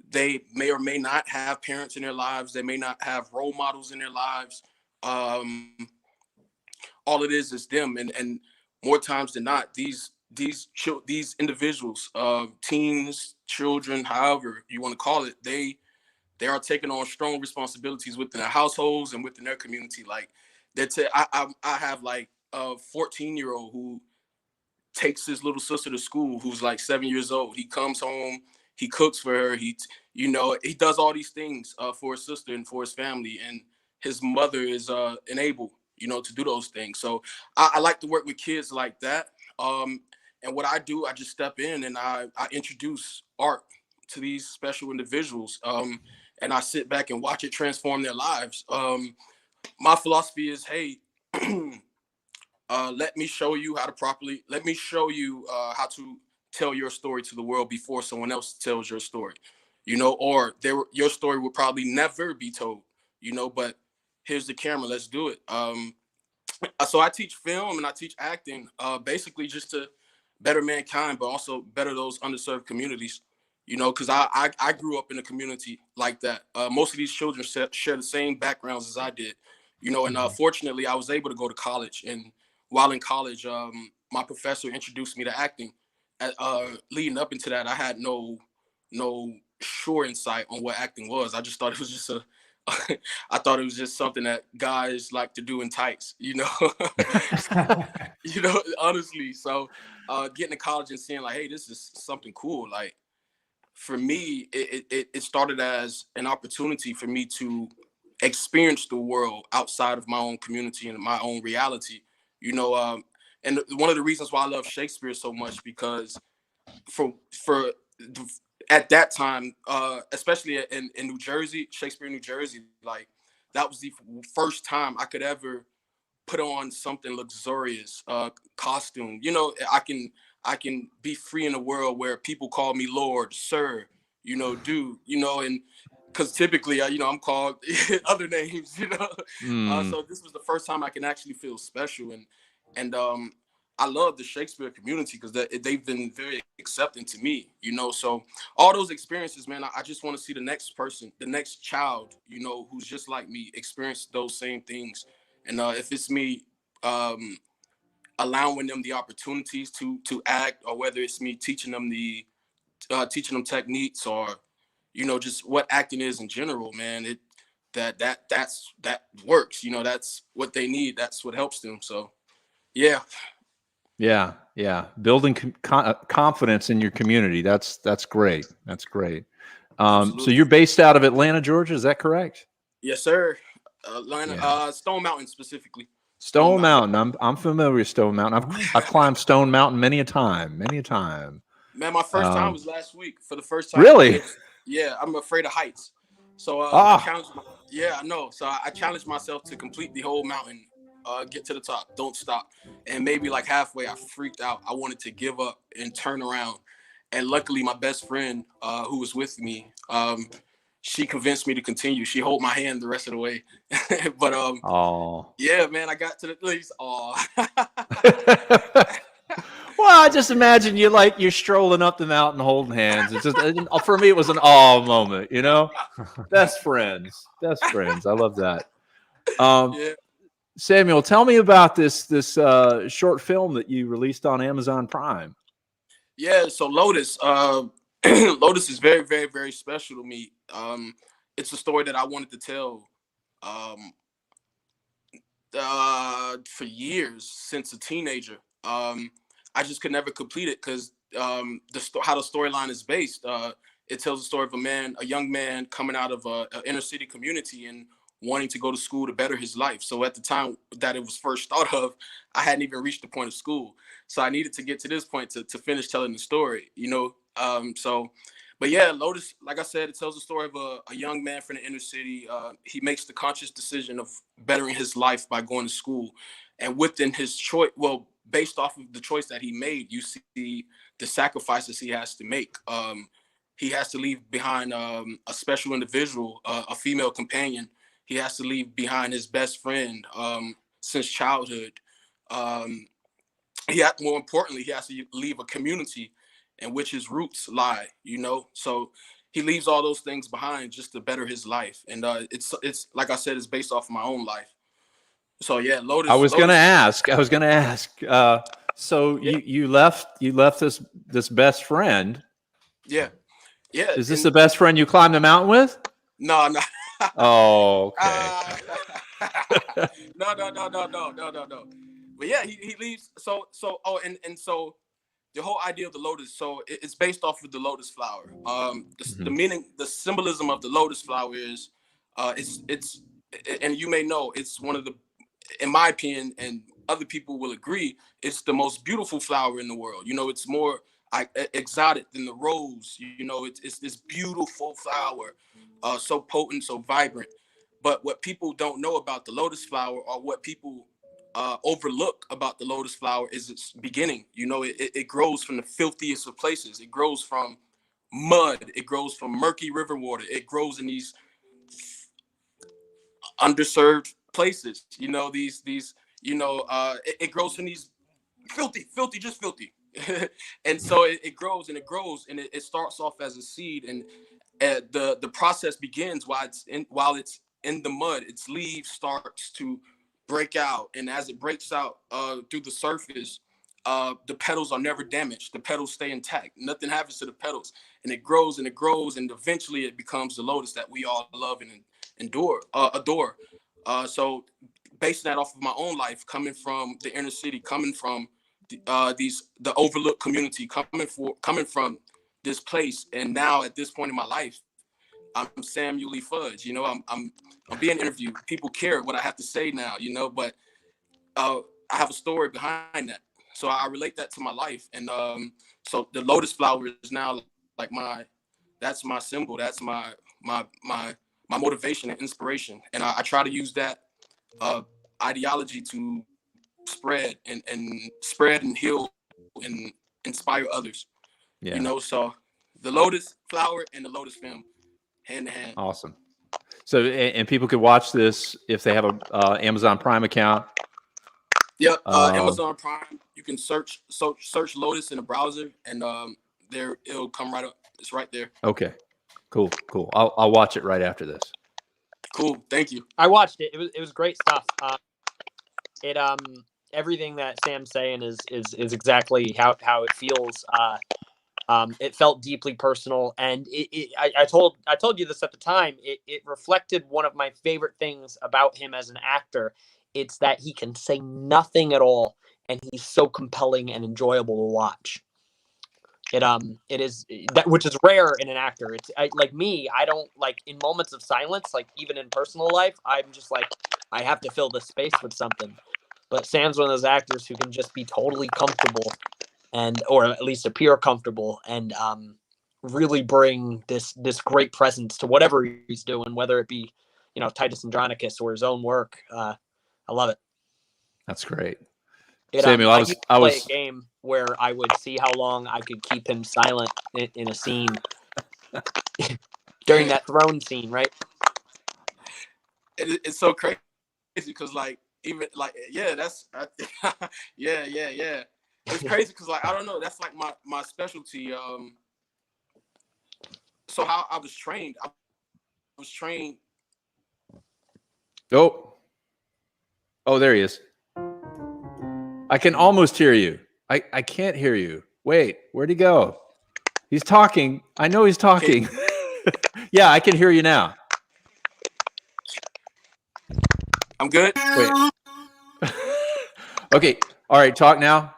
Speaker 11: they may or may not have parents in their lives. They may not have role models in their lives. All it is them. And more times than not, these individuals, teens, children, however you want to call it, they are taking on strong responsibilities within their households and within their community. Like I have like a 14-year-old who takes his little sister to school, who's like 7 years old. He comes home, he cooks for her. He does all these things for his sister and for his family, and his mother is enabled, to do those things. So I like to work with kids like that. And what I do, I just step in and I introduce art to these special individuals. And I sit back and watch it transform their lives. My philosophy is, hey, let me show you how to tell your story to the world before someone else tells your story, or your story will probably never be told, but here's the camera, let's do it. So I teach film and I teach acting, basically just to better mankind, but also better those underserved communities. you know, because I grew up in a community like that. Most of these children share the same backgrounds as I did, you know, and fortunately I was able to go to college. And while in college, my professor introduced me to acting. Leading up into that, I had no sure insight on what acting was. I just thought it was just I thought it was just something that guys like to do in tights, you know. You know, honestly. So getting to college and seeing like, hey, this is something cool. Like for me, it started as an opportunity for me to experience the world outside of my own community and my own reality, you know. And one of the reasons why I love Shakespeare so much, because at that time, especially in New Jersey, Shakespeare, New Jersey, like that was the first time I could ever put on something luxurious, costume. You know, I can be free in a world where people call me Lord, Sir, you know, dude, you know, and because typically, you know, I'm called other names, you know. So this was the first time I can actually feel special, and I love the Shakespeare community because they've been very accepting to me, you know. So all those experiences, man, I just want to see the next person, the next child, you know, who's just like me, experience those same things. And if it's me allowing them the opportunities to act, or whether it's me teaching them techniques, or, you know, just what acting is in general, man, that works. You know, that's what they need. That's what helps them. So, yeah.
Speaker 2: Yeah. Building confidence in your community. That's great. That's great. So you're based out of Atlanta, Georgia. Is that correct?
Speaker 11: Yes, sir. Atlanta, Stone Mountain specifically.
Speaker 2: Stone Mountain. I'm familiar with Stone Mountain. I've climbed Stone Mountain many a time.
Speaker 11: Man, my first time was last week for the first time.
Speaker 2: Really?
Speaker 11: Yeah, I'm afraid of heights. So I know. So I challenged myself to complete the whole mountain, get to the top, don't stop. And maybe like halfway, I freaked out. I wanted to give up and turn around. And luckily, my best friend, who was with me, she convinced me to continue. She held my hand the rest of the way. But yeah, man, I got to the place.
Speaker 2: Well, I just imagine you're strolling up the mountain holding hands. It's just, for me, it was an awe moment, you know. Best friends. I love that.
Speaker 11: Yeah.
Speaker 2: Samuel, tell me about this short film that you released on Amazon Prime.
Speaker 11: Yeah, so Lotus, Lotus is very, very, very special to me. It's a story that I wanted to tell for years, since a teenager. I just could never complete it because how the storyline is based. It tells the story of a young man coming out of an inner city community and wanting to go to school to better his life. So at the time that it was first thought of, I hadn't even reached the point of school. So I needed to get to this point to finish telling the story, you know? But yeah, Lotus, like I said, it tells the story of a young man from the inner city. He makes the conscious decision of bettering his life by going to school. And within his choice, based off of the choice that he made, you see the sacrifices he has to make. He has to leave behind a special individual, a female companion. He has to leave behind his best friend since childhood. More importantly, he has to leave a community in which his roots lie, you know? So he leaves all those things behind just to better his life. And it's like I said, it's based off of my own life. So yeah, Lotus.
Speaker 2: I was going to ask. So you left this best friend.
Speaker 11: Yeah.
Speaker 2: Is this the best friend you climbed the mountain with?
Speaker 11: No.
Speaker 2: Oh, okay.
Speaker 11: No. But yeah, he leaves. So the whole idea of the lotus. So it's based off of the lotus flower. The meaning, the symbolism of the lotus flower is, it's, and you may know, it's one of the, in my opinion, and other people will agree, it's the most beautiful flower in the world. You know, it's more exotic than the rose. You know, it's this beautiful flower, so potent, so vibrant. But what people don't know about the lotus flower, or what people overlook about the lotus flower, is its beginning. You know, it grows from the filthiest of places. It grows from mud. It grows from murky river water. It grows in these underserved places. You know, these you know, it grows from these filthy, just filthy. And so it grows and it grows, and it starts off as a seed, and the process begins while it's in the mud. Its leaves starts to break out, and as it breaks out through the surface, the petals are never damaged. The petals stay intact. Nothing happens to the petals, and it grows and it grows, and eventually it becomes the lotus that we all love and adore. So basing that off of my own life, coming from the inner city, coming from the overlooked community, coming from this place, and now at this point in my life, I'm Samuel Lee Fudge. You know, I'm being interviewed. People care what I have to say now. You know, but I have a story behind that, so I relate that to my life, and so the lotus flower is now like that's my symbol. That's my motivation and inspiration, and I try to use that ideology to spread and heal and inspire others.
Speaker 2: Yeah.
Speaker 11: You know, so the lotus flower and the lotus film, hand in hand.
Speaker 2: Awesome. So, and people could watch this if they have a Amazon Prime account.
Speaker 11: Yep, Amazon Prime. You can search Lotus in the browser, and there it'll come right up. It's right there.
Speaker 2: Okay, cool. I'll watch it right after this.
Speaker 11: Cool, thank you.
Speaker 8: I watched it. It was great stuff. Everything that Sam's saying is exactly how it feels. It felt deeply personal, and I told you this at the time. It reflected one of my favorite things about him as an actor. It's that he can say nothing at all, and he's so compelling and enjoyable to watch. It is that, which is rare in an actor. Like me, I don't like in moments of silence, like even in personal life, I'm just like, I have to fill this space with something. But Sam's one of those actors who can just be totally comfortable, or at least appear comfortable, and really bring this great presence to whatever he's doing, whether it be, Titus Andronicus or his own work. I love it.
Speaker 2: That's great.
Speaker 8: Samuel, I used to play a game where I would see how long I could keep him silent in a scene during that throne scene, right?
Speaker 11: It's so crazy because that's yeah. It's crazy because I don't know, that's like my specialty. So how I was trained.
Speaker 2: Oh, there he is. I can almost hear you. I can't hear you. Wait, where'd he go? He's talking. I know he's talking. Yeah, I can hear you now.
Speaker 11: I'm good.
Speaker 2: Wait. Okay. All right. Talk now.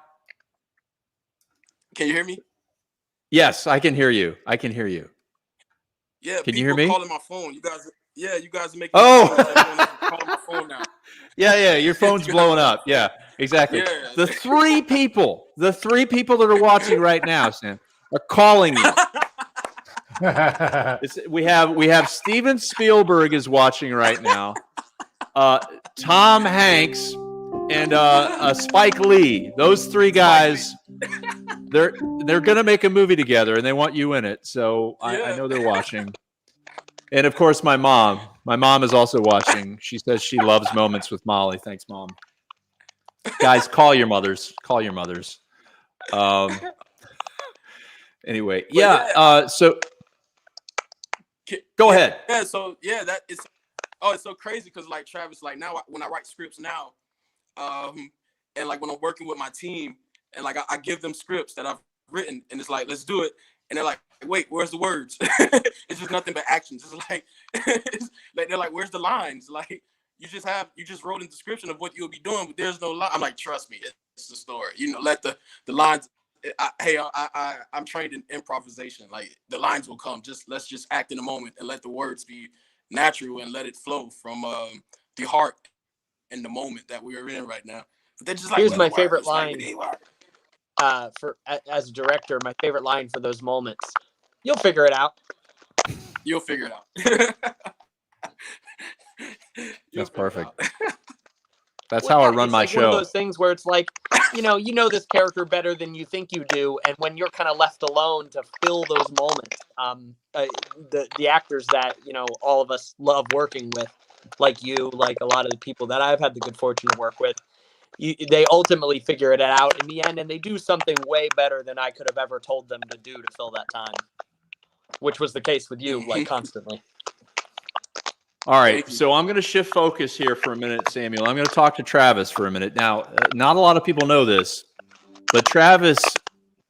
Speaker 11: Can you hear me?
Speaker 2: Yes, I can hear you.
Speaker 11: Yeah.
Speaker 2: Can you hear me?
Speaker 11: Calling my phone. You guys are making.
Speaker 2: Calling
Speaker 11: my phone now.
Speaker 2: Yeah. Your phone's blowing up. Yeah, exactly.
Speaker 11: Yeah.
Speaker 2: The three people that are watching right now, Sam, are calling you. We have Steven Spielberg is watching right now. Tom Hanks and Spike Lee. Those three guys, they're gonna make a movie together, and they want you in it. So I know they're watching. And of course, my mom. My mom is also watching. She says she loves Moments with Molly. Thanks, Mom. Guys, call your mothers. Anyway, so go ahead.
Speaker 11: Yeah. So it's so crazy because like Travis, like now when I write scripts now, and like when I'm working with my team, and like I give them scripts that I've written, and it's like, let's do it, and they're like, wait, where's the words? It's just nothing but actions. It's like, they're like, where's the lines? Like you just wrote a description of what you'll be doing, but there's no line. I'm like, trust me, it's the story. Let the lines. I'm trained in improvisation. Like the lines will come. Let's just act in the moment and let the words be natural and let it flow from the heart and the moment that we are in right now. But they're just like,
Speaker 8: here's my favorite line. As a director, my favorite line for those moments. You'll figure it out.
Speaker 11: You'll figure it out.
Speaker 2: That's perfect. That's how I run my show.
Speaker 8: One of those things where it's like, you know this character better than you think you do, and when you're kind of left alone to fill those moments, the actors that all of us love working with, like you, like a lot of the people that I've had the good fortune to work with, they ultimately figure it out in the end, and they do something way better than I could have ever told them to do to fill that time, which was the case with you, like constantly.
Speaker 2: All right, so I'm going to shift focus here for a minute, Samuel. I'm going to talk to Travis for a minute. Now, not a lot of people know this, but Travis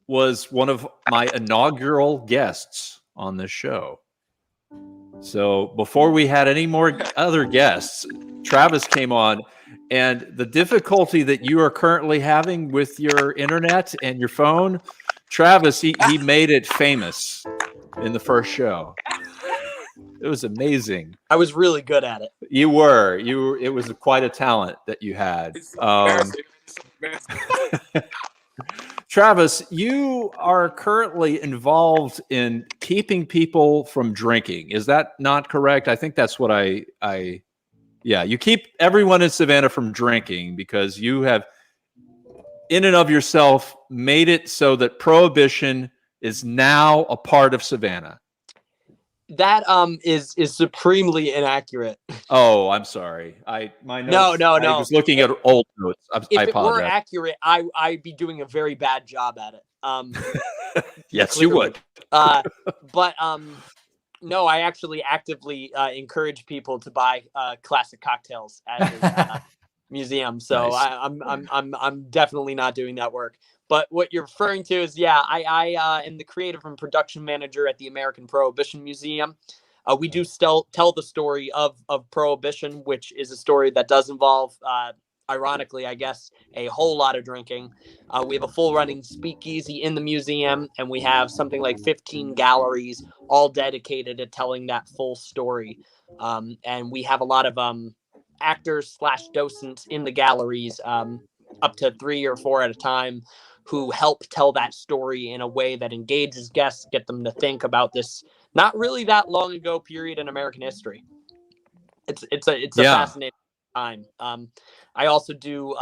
Speaker 2: was one of my inaugural guests on this show. So before we had any more other guests, Travis came on, and the difficulty that you are currently having with your internet and your phone, Travis, he made it famous in the first show. It was amazing.
Speaker 8: I was really good at it.
Speaker 2: You were. It was quite a talent that you had. Travis, you are currently involved in keeping people from drinking. Is that not correct? I think that's what yeah, you keep everyone in Savannah from drinking because you have, in and of yourself, made it so that prohibition is now a part of Savannah.
Speaker 8: That is supremely inaccurate.
Speaker 2: Oh, I'm sorry. My notes,
Speaker 8: No.
Speaker 2: I was looking at old notes. I
Speaker 8: If
Speaker 2: apologize.
Speaker 8: it were accurate, I'd be doing a very bad job at it.
Speaker 2: Yes,
Speaker 8: clearly.
Speaker 2: you would.
Speaker 8: But no, I actually actively encourage people to buy classic cocktails at the museum. So
Speaker 2: Nice.
Speaker 8: I'm definitely not doing that work. But what you're referring to is, yeah, I am the creative and production manager at the American Prohibition Museum. We do still tell the story of Prohibition, which is a story that does involve, ironically, I guess, a whole lot of drinking. We have a full running speakeasy in the museum, and we have something like 15 galleries all dedicated to telling that full story. And we have a lot of actors / docents in the galleries, up to 3 or 4 at a time, who help tell that story in a way that engages guests, get them to think about this not really that long ago period in American history. It's a fascinating time. I also do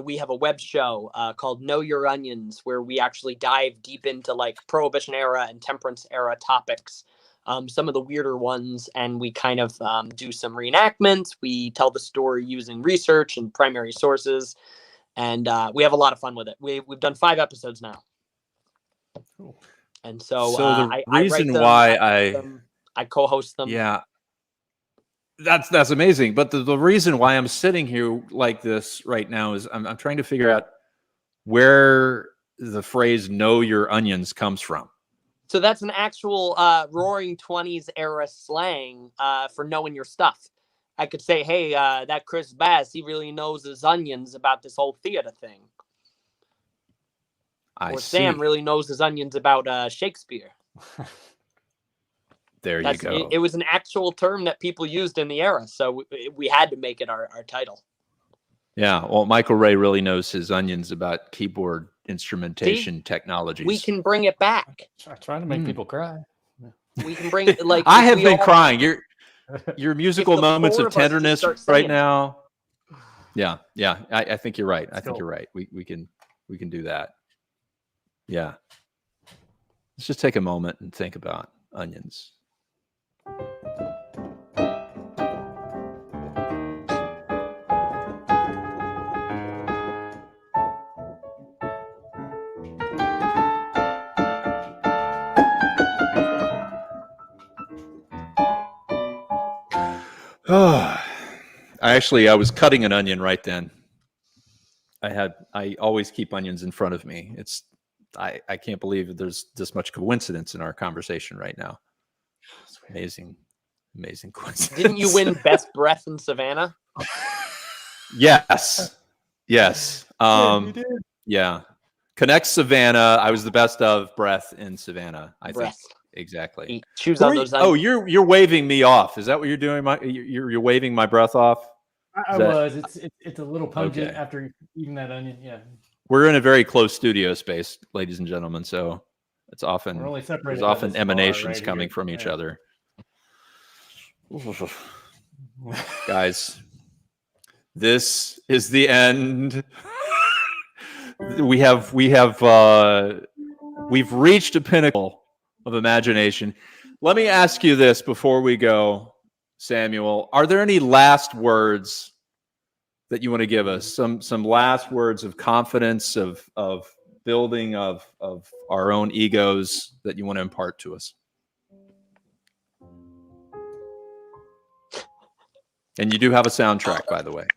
Speaker 8: we have a web show called Know Your Onions, where we actually dive deep into like Prohibition era and Temperance era topics, some of the weirder ones, and we kind of do some reenactments. We tell the story using research and primary sources, and we have a lot of fun with it. We've done 5 episodes now.
Speaker 3: Cool.
Speaker 8: And so
Speaker 2: the reason
Speaker 8: I co-host them.
Speaker 2: Yeah, that's amazing. But the reason why I'm sitting here like this right now is I'm trying to figure out where the phrase "know your onions" comes from.
Speaker 8: So that's an actual Roaring 20s era slang for knowing your stuff. I could say, hey, that Chris Bass, he really knows his onions about this whole theater thing. Or Sam really knows his onions about Shakespeare.
Speaker 2: There you go.
Speaker 8: It was an actual term that people used in the era, so we had to make it our title.
Speaker 2: Yeah, well, Michael Ray really knows his onions about keyboard instrumentation technologies.
Speaker 8: We can bring it back.
Speaker 3: Trying to make people cry.
Speaker 8: We can bring it like
Speaker 2: I have been crying. Your musical moments of tenderness right now. Yeah. I think you're right. I think you're right. We can do that. Yeah. Let's just take a moment and think about onions. I was cutting an onion right then. I always keep onions in front of me. I can't believe that there's this much coincidence in our conversation right now. Amazing coincidence.
Speaker 8: Didn't you win Best Breath in Savannah?
Speaker 2: Yes.
Speaker 3: You did.
Speaker 2: Yeah. Connect Savannah. I was the best of breath in Savannah. I think exactly.
Speaker 8: Choose on those.
Speaker 2: Oh, you're waving me off. Is that what you're doing? You're waving my breath off.
Speaker 3: It's a little pungent after eating that onion. Yeah.
Speaker 2: We're in a very close studio space, ladies and gentlemen. So it's often there's often emanations coming from each other. Guys, this is the end. We've reached a pinnacle of imagination. Let me ask you this before we go, Samuel. Are there any last words that you want to give us? Some last words of confidence, of building of our own egos that you want to impart to us. And you do have a soundtrack, by the way.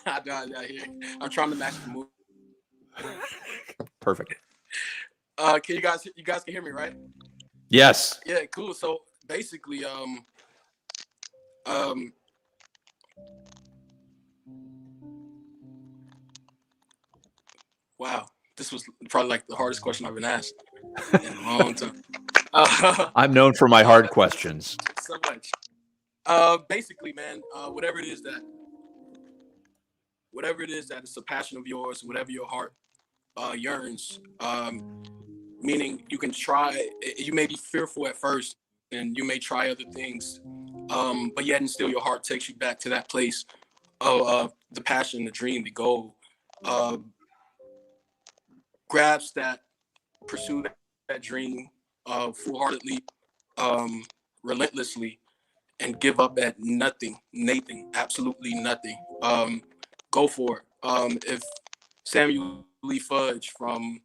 Speaker 11: I hear. I'm trying to match the mood.
Speaker 2: Perfect.
Speaker 11: Can you guys can hear me, right?
Speaker 2: Yes.
Speaker 11: Yeah, cool. So basically, wow, this was probably like the hardest question I've been asked in a long time.
Speaker 2: I'm known for my hard questions.
Speaker 11: So much. Basically, man, whatever it is that it's a passion of yours, whatever your heart yearns, meaning you can try, you may be fearful at first and you may try other things, but yet and still your heart takes you back to that place of the passion, the dream, the goal. Grasp that, pursue that dream full-heartedly, relentlessly, and give up at nothing, absolutely nothing. Go for it. If Samual Lee Fudge from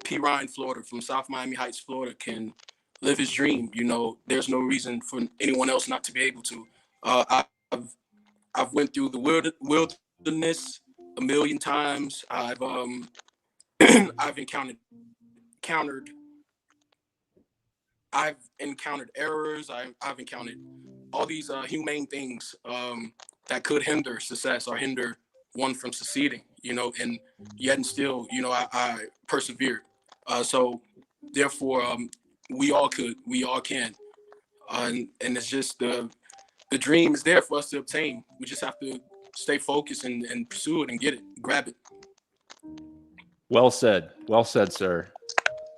Speaker 11: P. Ryan, Florida, from South Miami Heights, Florida, can live his dream, there's no reason for anyone else not to be able to. I've went through the wilderness a million times. I've encountered errors. I've encountered all these humane things that could hinder success or hinder one from succeeding, and yet and still, I persevered. So therefore, we all can, and it's just the dream is there for us to obtain. We just have to stay focused and pursue it and get it, grab it.
Speaker 2: Well said, sir.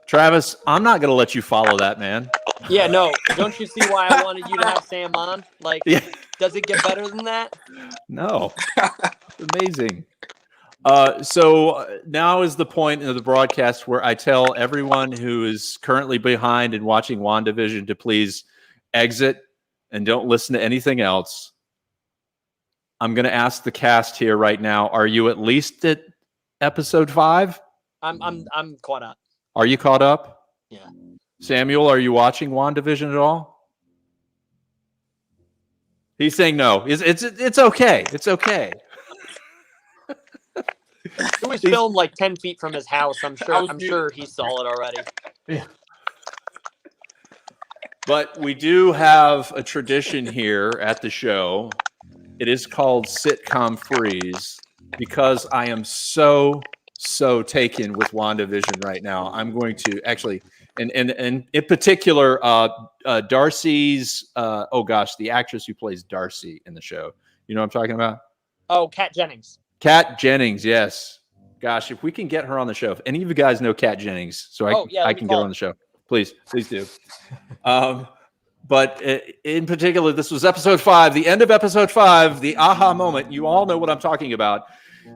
Speaker 2: Travis, I'm not going to let you follow that, man.
Speaker 8: Yeah, no. Don't you see why I wanted you to have Sam on? Like,
Speaker 2: Yeah.
Speaker 8: Does it get better than that?
Speaker 2: No. Amazing. So now is the point of the broadcast where I tell everyone who is currently behind and watching WandaVision to please exit and don't listen to anything else. I'm going to ask the cast here right now. Are you at least at episode 5?
Speaker 8: I'm caught up.
Speaker 2: Are you caught up?
Speaker 8: Yeah.
Speaker 2: Samuel, are you watching WandaVision at all? He's saying no. It's okay. It's okay.
Speaker 8: It was filmed like 10 feet from his house. I'm sure he saw it already.
Speaker 3: Yeah.
Speaker 2: But we do have a tradition here at the show. It is called Sitcom Freeze because I am so taken with WandaVision right now. I'm going to actually, and in particular, Darcy's, the actress who plays Darcy in the show. You know what I'm talking about?
Speaker 8: Oh, Kat Jennings.
Speaker 2: Kat Jennings, yes. Gosh, if we can get her on the show. If any of you guys know Kat Jennings, so I can get her on the show. Please do. But in particular, this was episode 5, the end of episode 5, the aha moment. You all know what I'm talking about.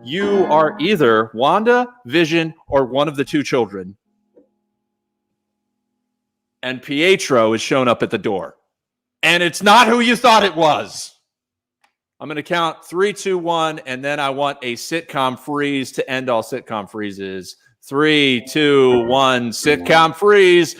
Speaker 2: You are either Wanda, Vision, or one of the 2 children. And Pietro is shown up at the door. And it's not who you thought it was. I'm going to count 3, 2, 1, and then I want a sitcom freeze to end all sitcom freezes. 3, 2, 1, sitcom freeze.